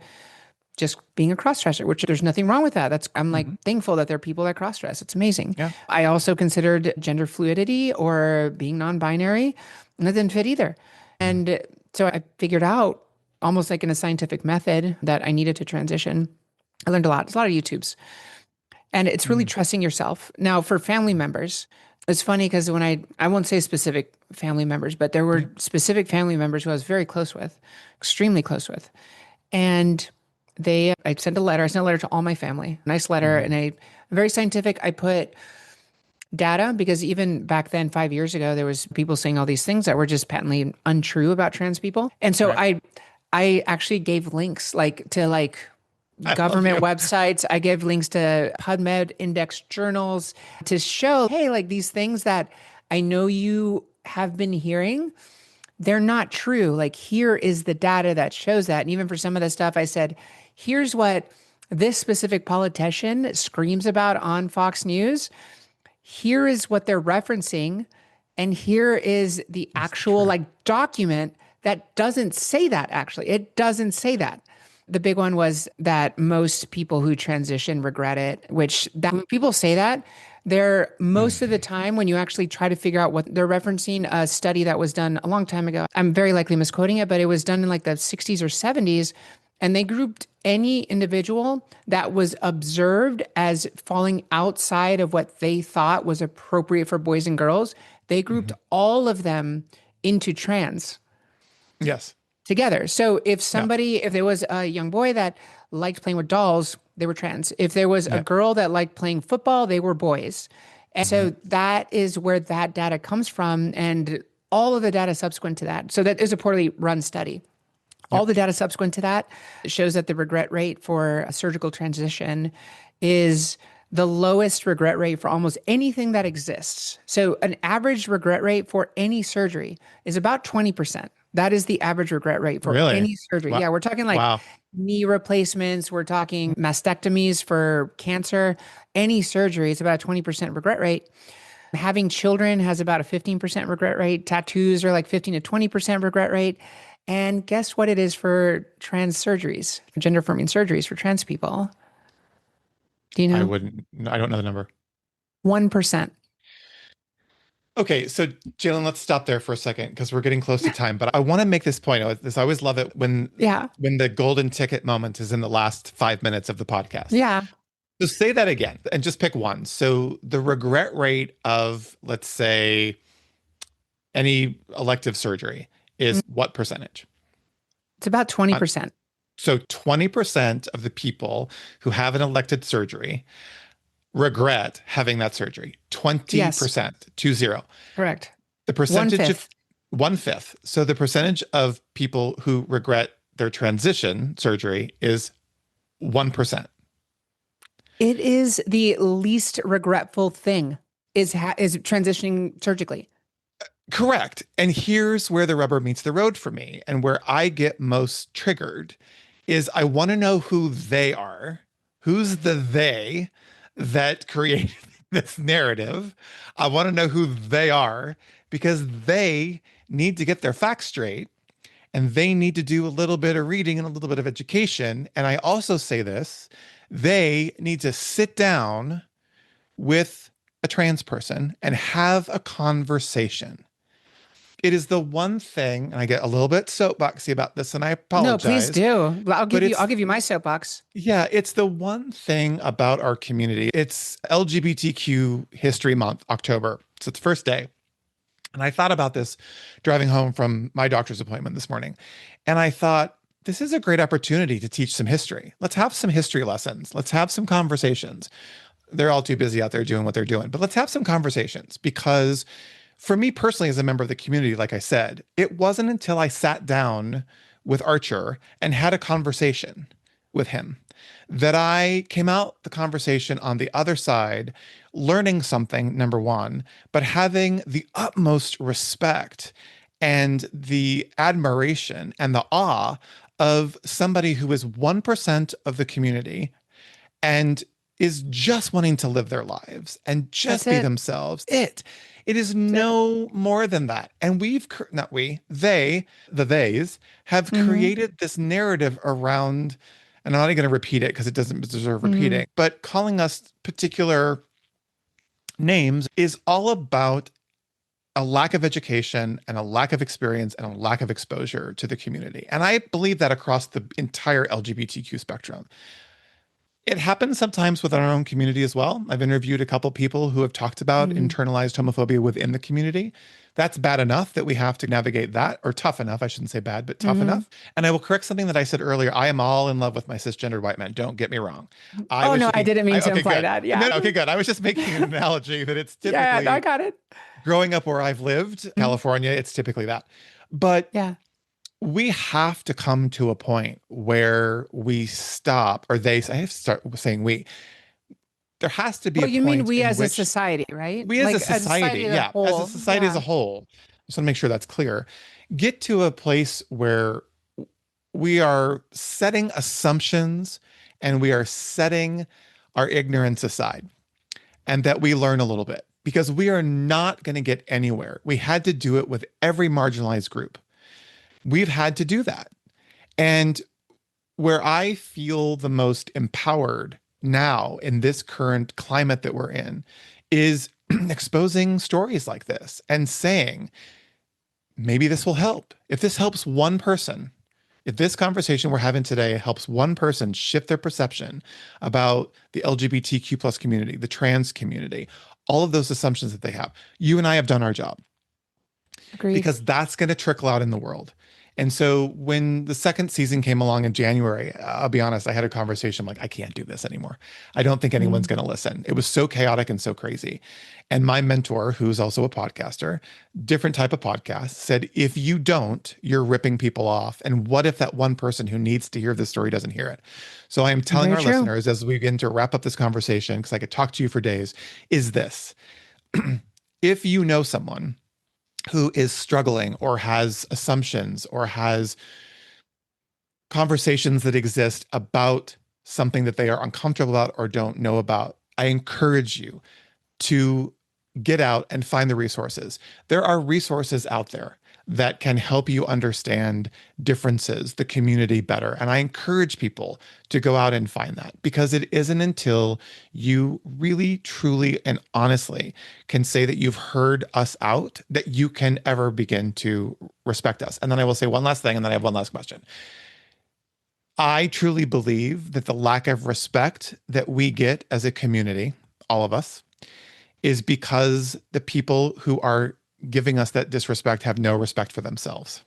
just being a crossdresser, which there's nothing wrong with that. I'm like Mhm. thankful that there are people that crossdress. It's amazing. Yeah. I also considered gender fluidity or being non-binary, and that didn't fit either. Mhm. And so I figured out almost like in a scientific method that I needed to transition. I learned a lot. There's a lot of YouTubes. And it's really Mhm. trusting yourself. Now, for family members, it's funny because when I won't say specific family members, but there Yeah. were specific family members who I was very close with, extremely close with. And I sent a letter. I sent a letter to all my family, nice letter, Mhm. and very scientific. I put data because even back then, 5 years ago, there was people saying all these things that were just patently untrue about trans people. And so Right. I actually gave links to I love government you. websites. I gave links to PubMed index journals to show, hey, like these things that I know you have been hearing, they're not true. Like, here is the data that shows that. And even for some of the stuff, I said, here's what this specific politician screams about on Fox News. Here is what they're referencing. And here is the Is the actual truth. like document that doesn't say that, actually. It doesn't say that. The big one was that most people who transition regret it, which that when people say that, they're most of the Mm. time when you actually try to figure out what they're referencing a study that was done a long time ago. I'm very likely misquoting it, but it was done in like the 60s or 70s. And they grouped any individual that was observed as falling outside of what they thought was appropriate for boys and girls. They grouped Mhm. all of them into trans Yes. together. So Yeah. if there was a young boy that liked playing with dolls, they were trans. If there was a Yeah. girl that liked playing football, they were boys. And Mhm. so that is where that data comes from and all of the data subsequent to that. So that is a poorly run study. Yeah. All the data subsequent to that shows that the regret rate for a surgical transition is the lowest regret rate for almost anything that exists. So, an average regret rate for any surgery is about 20%. That is the average regret rate for Really? any surgery. Wow. Yeah, we're talking like Wow. knee replacements, we're talking mastectomies for cancer. Any surgery is about a 20% regret rate. Having children has about a 15% regret rate. Tattoos are like 15 to 20% regret rate. And guess what it is for trans surgeries, gender affirming surgeries for trans people? Do you I know? wouldn't, I don't know the number. 1%. Okay, so Jailyn, let's stop there for a second because we're getting close to Yeah. time. But I want to make this point. I always love it Yeah. when the golden ticket moment is in the last 5 minutes of the podcast. Yeah. So say that again and just pick one. So the regret rate of, let's say, any elective surgery Mm, is what percentage? It's about Uh, 20%. So 20% of the people who have an elected surgery regret having that surgery. Yes, 20%, 20. correct. The One percentage of fifth. 1/5. So the percentage of people who regret their transition surgery is 1%. It is the least regretful thing is transitioning surgically. Correct. And here's where the rubber meets the road for me and where I get most triggered is I want to know who they are. Who's the they that created this narrative? I want to know who they are because they need to get their facts straight and they need to do a little bit of reading and a little bit of education. And I also say this, they need to sit down with a trans person and have a conversation. It is the one thing, and I get a little bit soapboxy about this, and I No, please apologize, do. but I'll it's, give you my soapbox. yeah, it's the one thing about our community. It's LGBTQ History Month, October. So it's the first day. And I thought about this driving home from my doctor's appointment this morning. And I thought, this is a great opportunity to teach some history. Let's have some history lessons. Let's have some conversations. They're all too busy out there doing what they're doing, but let's have some conversations because for me personally, as a member of the community, like I said, it wasn't until I sat down with Archer and had a conversation with him that I came out the conversation on the other side, learning something, number one, but having the utmost respect and the admiration and the awe of somebody who is 1% of the community and is just wanting to live their lives and That's just be it. themselves. It is That's it. no more than that. And not we, they, the theys have Mm-hmm. created this narrative around, and I'm not even going to repeat it because it doesn't deserve Mm-hmm. repeating, but calling us particular names is all about a lack of education and a lack of experience and a lack of exposure to the community. And I believe that across the entire LGBTQ spectrum. It happens sometimes within our own community as well. I've interviewed a couple people who have talked about Mm-hmm. internalized homophobia within the community. That's bad enough that we have to navigate that, or tough enough. I shouldn't say bad, but tough Mm-hmm. enough. And I will correct something that I said earlier. I am all in love with my cisgendered white men. Don't get me wrong. I Oh was no, I joking. didn't mean to Okay, imply good. that. No, Yeah. no, okay, good. I was just making an analogy that it's Yeah, no, I typically got it. growing up where I've lived, Mhm. California, it's typically that. But Yeah. we have to come to a point where we stop, or they, I have to start saying we, there has to be Well, a you mean point we in as a which society, right? we as a Like as a society, society as a yeah, as a whole. society as a Yeah. whole, just want to make sure that's clear, get to a place where we are setting assumptions and we are setting our ignorance aside and that we learn a little bit because we are not going to get anywhere. We had to do it with every marginalized group. We've had to do that. And where I feel the most empowered now in this current climate that we're in is exposing stories like this and saying, maybe this will help. If this helps one person, if this conversation we're having today helps one person shift their perception about the LGBTQ plus community, the trans community, all of those assumptions that they have, you and I have done our job Agreed. because that's going to trickle out in the world. And so when the second season came along in January, I'll be honest, I had a conversation like, I can't do this anymore. I don't think anyone's Mm. going to listen. It was so chaotic and so crazy. And my mentor, who's also a podcaster, different type of podcast, said, if you don't, you're ripping people off. And what if that one person who needs to hear this story doesn't hear it? So I am telling Very our true. listeners as we begin to wrap up this conversation, because I could talk to you for days, is this. If you know someone who is struggling or has assumptions or has conversations that exist about something that they are uncomfortable about or don't know about, I encourage you to get out and find the resources. There are resources out there. that can help you understand differences, the community better. And I encourage people to go out and find that because it isn't until you really, truly, and honestly can say that you've heard us out that you can ever begin to respect us. And then I will say one last thing, and then I have one last question. I truly believe that the lack of respect that we get as a community, all of us, is because the people who are giving us that disrespect have no respect for themselves.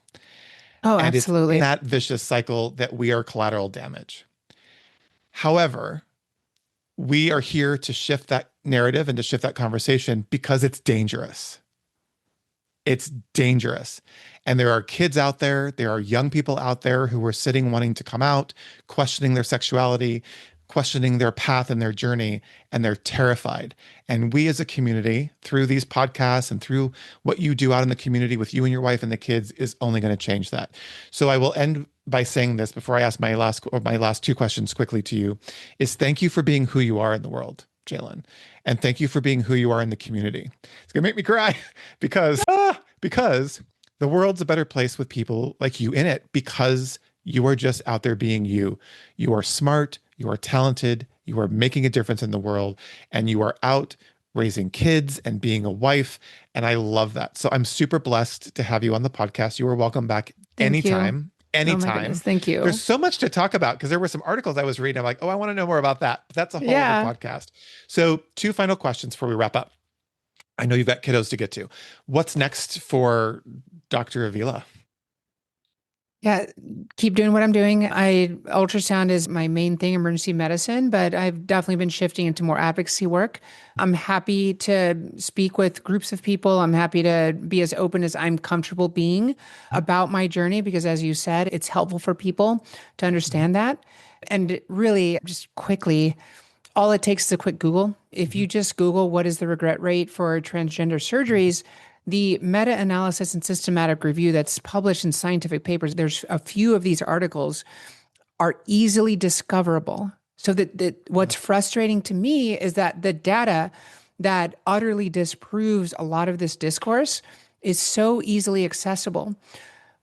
Oh, And it's in absolutely. that vicious cycle that we are collateral damage. However, we are here to shift that narrative and to shift that conversation because it's dangerous. It's dangerous. And there are kids out there are young people out there who are sitting wanting to come out, questioning their sexuality, questioning their path and their journey, and they're terrified. And we as a community, through these podcasts and through what you do out in the community with you and your wife and the kids, is only going to change that. So I will end by saying this before I ask my last two questions quickly to you, is thank you for being who you are in the world, Jailyn. And thank you for being who you are in the community. It's gonna make me cry because the world's a better place with people like you in it because you are just out there being you. You are smart, you are talented, you are making a difference in the world, and you are out raising kids and being a wife. And I love that. So I'm super blessed to have you on the podcast. You are welcome back Thank you. anytime. Oh my goodness. Anytime. Thank There's you. so much to talk about because there were some articles I was reading. I'm like, oh, I want to know more about that. But that's a whole other Yeah. podcast. So, two final questions before we wrap up. I know you've got kiddos to get to. What's next for Dr. Avila? Yeah, keep doing what I'm doing. Ultrasound is my main thing, emergency medicine, but I've definitely been shifting into more advocacy work. I'm happy to speak with groups of people. I'm happy to be as open as I'm comfortable being about my journey because, as you said, it's helpful for people to Mhm, understand that. And really, just quickly, all it takes is a quick Google. If mhm, you just Google what is the regret rate for transgender surgeries, the meta analysis and systematic review that's published in scientific papers, there's a few of these articles are easily discoverable. So that what's frustrating to me is that the data that utterly disproves a lot of this discourse is so easily accessible.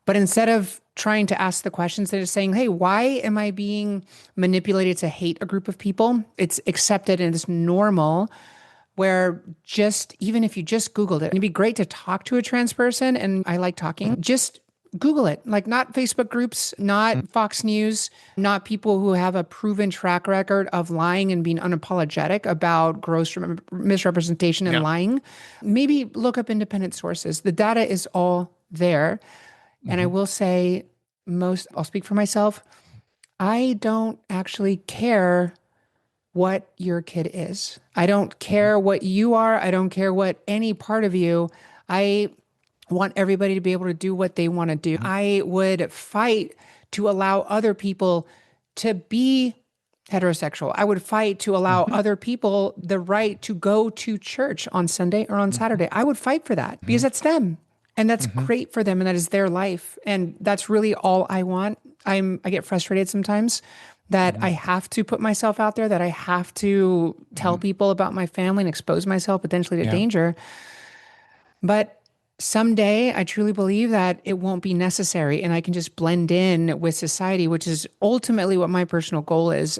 But instead of trying to ask the questions, they're just saying, hey, why am I being manipulated to hate a group of people? It's accepted and it's normal where just even if you just Googled it, it'd be great to talk to a trans person. And I like talking. Just Google it, like not Facebook groups, not mhm, Fox News, not people who have a proven track record of lying and being unapologetic about gross misrepresentation and yeah. lying. Maybe look up independent sources. The data is all there. And I Mhm, will say, I'll speak for myself. I don't actually care what your kid is. I don't mhm, care what you are. I don't care what any part of you. I want everybody to be able to do what they want to do. mhm, I would fight to allow other people to be heterosexual. I would fight to allow mhm, other people the right to go to church on Sunday or on mhm, Saturday. I would fight for that because mhm, that's them and that's mhm, great for them and that is their life and that's really all I want. I get frustrated sometimes that I mhm, have to put myself out there, that I have to tell mhm. people about my family and expose myself potentially to Yeah. danger. But someday I truly believe that it won't be necessary and I can just blend in with society, which is ultimately what my personal goal is.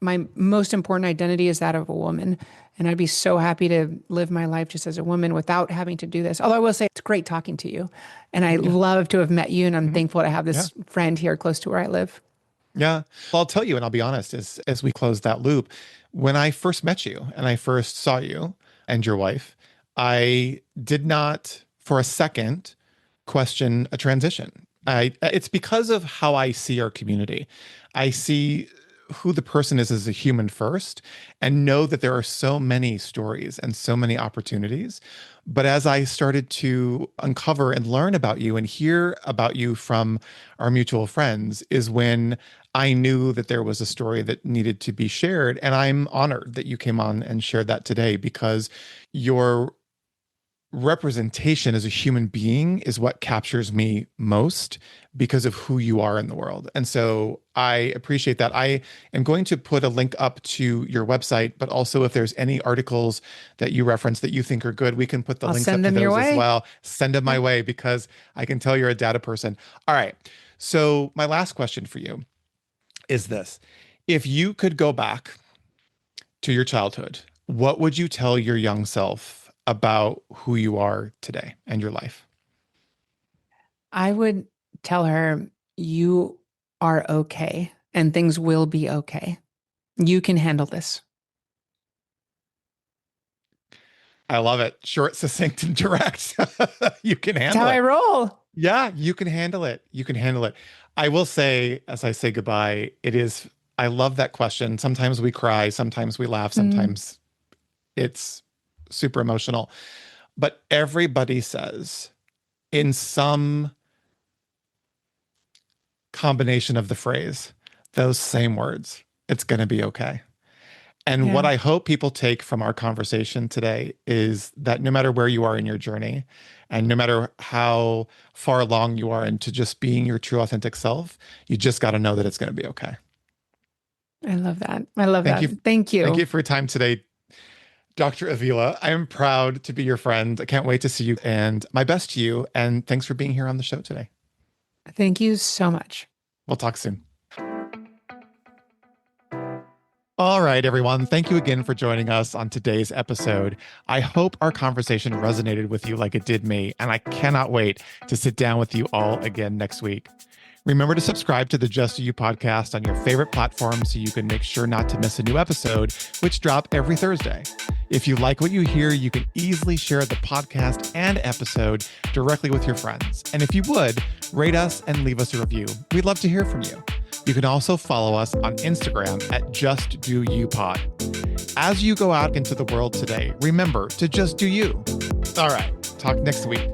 My most important identity is that of a woman. And I'd be so happy to live my life just as a woman without having to do this. Although I will say it's great talking to you. And I Yeah. love to have met you. And I'm Mhm, thankful to have yeah. this friend here close to where I live. Yeah. Well, I'll tell you, and I'll be honest, as we close that loop, when I first met you and I first saw you and your wife, I did not for a second question a transition. It's because of how I see our community. I see who the person is as a human first and know that there are so many stories and so many opportunities. But as I started to uncover and learn about you and hear about you from our mutual friends, is when I knew that there was a story that needed to be shared. And I'm honored that you came on and shared that today because your representation as a human being is what captures me most because of who you are in the world. And so I appreciate that. I am going to put a link up to your website, but also if there's any articles that you reference that you think are good, we can put the I'll links up send to them your those as way. well. Send them my Yeah. way because I can tell you're a data person. All right. So my last question for you is this. If you could go back to your childhood, what would you tell your young self about who you are today and your life? I would tell her, you are okay and things will be okay. You can handle this. I love it. Short, succinct, and direct. You can That's how handle I it. roll. Yeah, you can handle it. You can handle it. I will say, as I say goodbye, I love that question. Sometimes we cry, sometimes we laugh, Mm, sometimes it's super emotional. But everybody says in some combination of the phrase, those same words, it's going to be okay. And what yeah, I hope people take from our conversation today is that no matter where you are in your journey, and no matter how far along you are into just being your true authentic self, you just got to know that it's going to be okay. I love that. I love Thank that. you. Thank Thank you. you for your time today, Dr. Avila. I am proud to be your friend. I can't wait to see you and my best to you. And thanks for being here on the show today. Thank you so much. We'll talk soon. All right, everyone. Thank you again for joining us on today's episode. I hope our conversation resonated with you like it did me, and I cannot wait to sit down with you all again next week. Remember to subscribe to the Just You podcast on your favorite platform so you can make sure not to miss a new episode, which drop every Thursday. If you like what you hear, you can easily share the podcast and episode directly with your friends. And if you would, rate us and leave us a review. We'd love to hear from you. You can also follow us on Instagram at JustDoYouPod. As you go out into the world today, remember to just do you. All right, talk next week.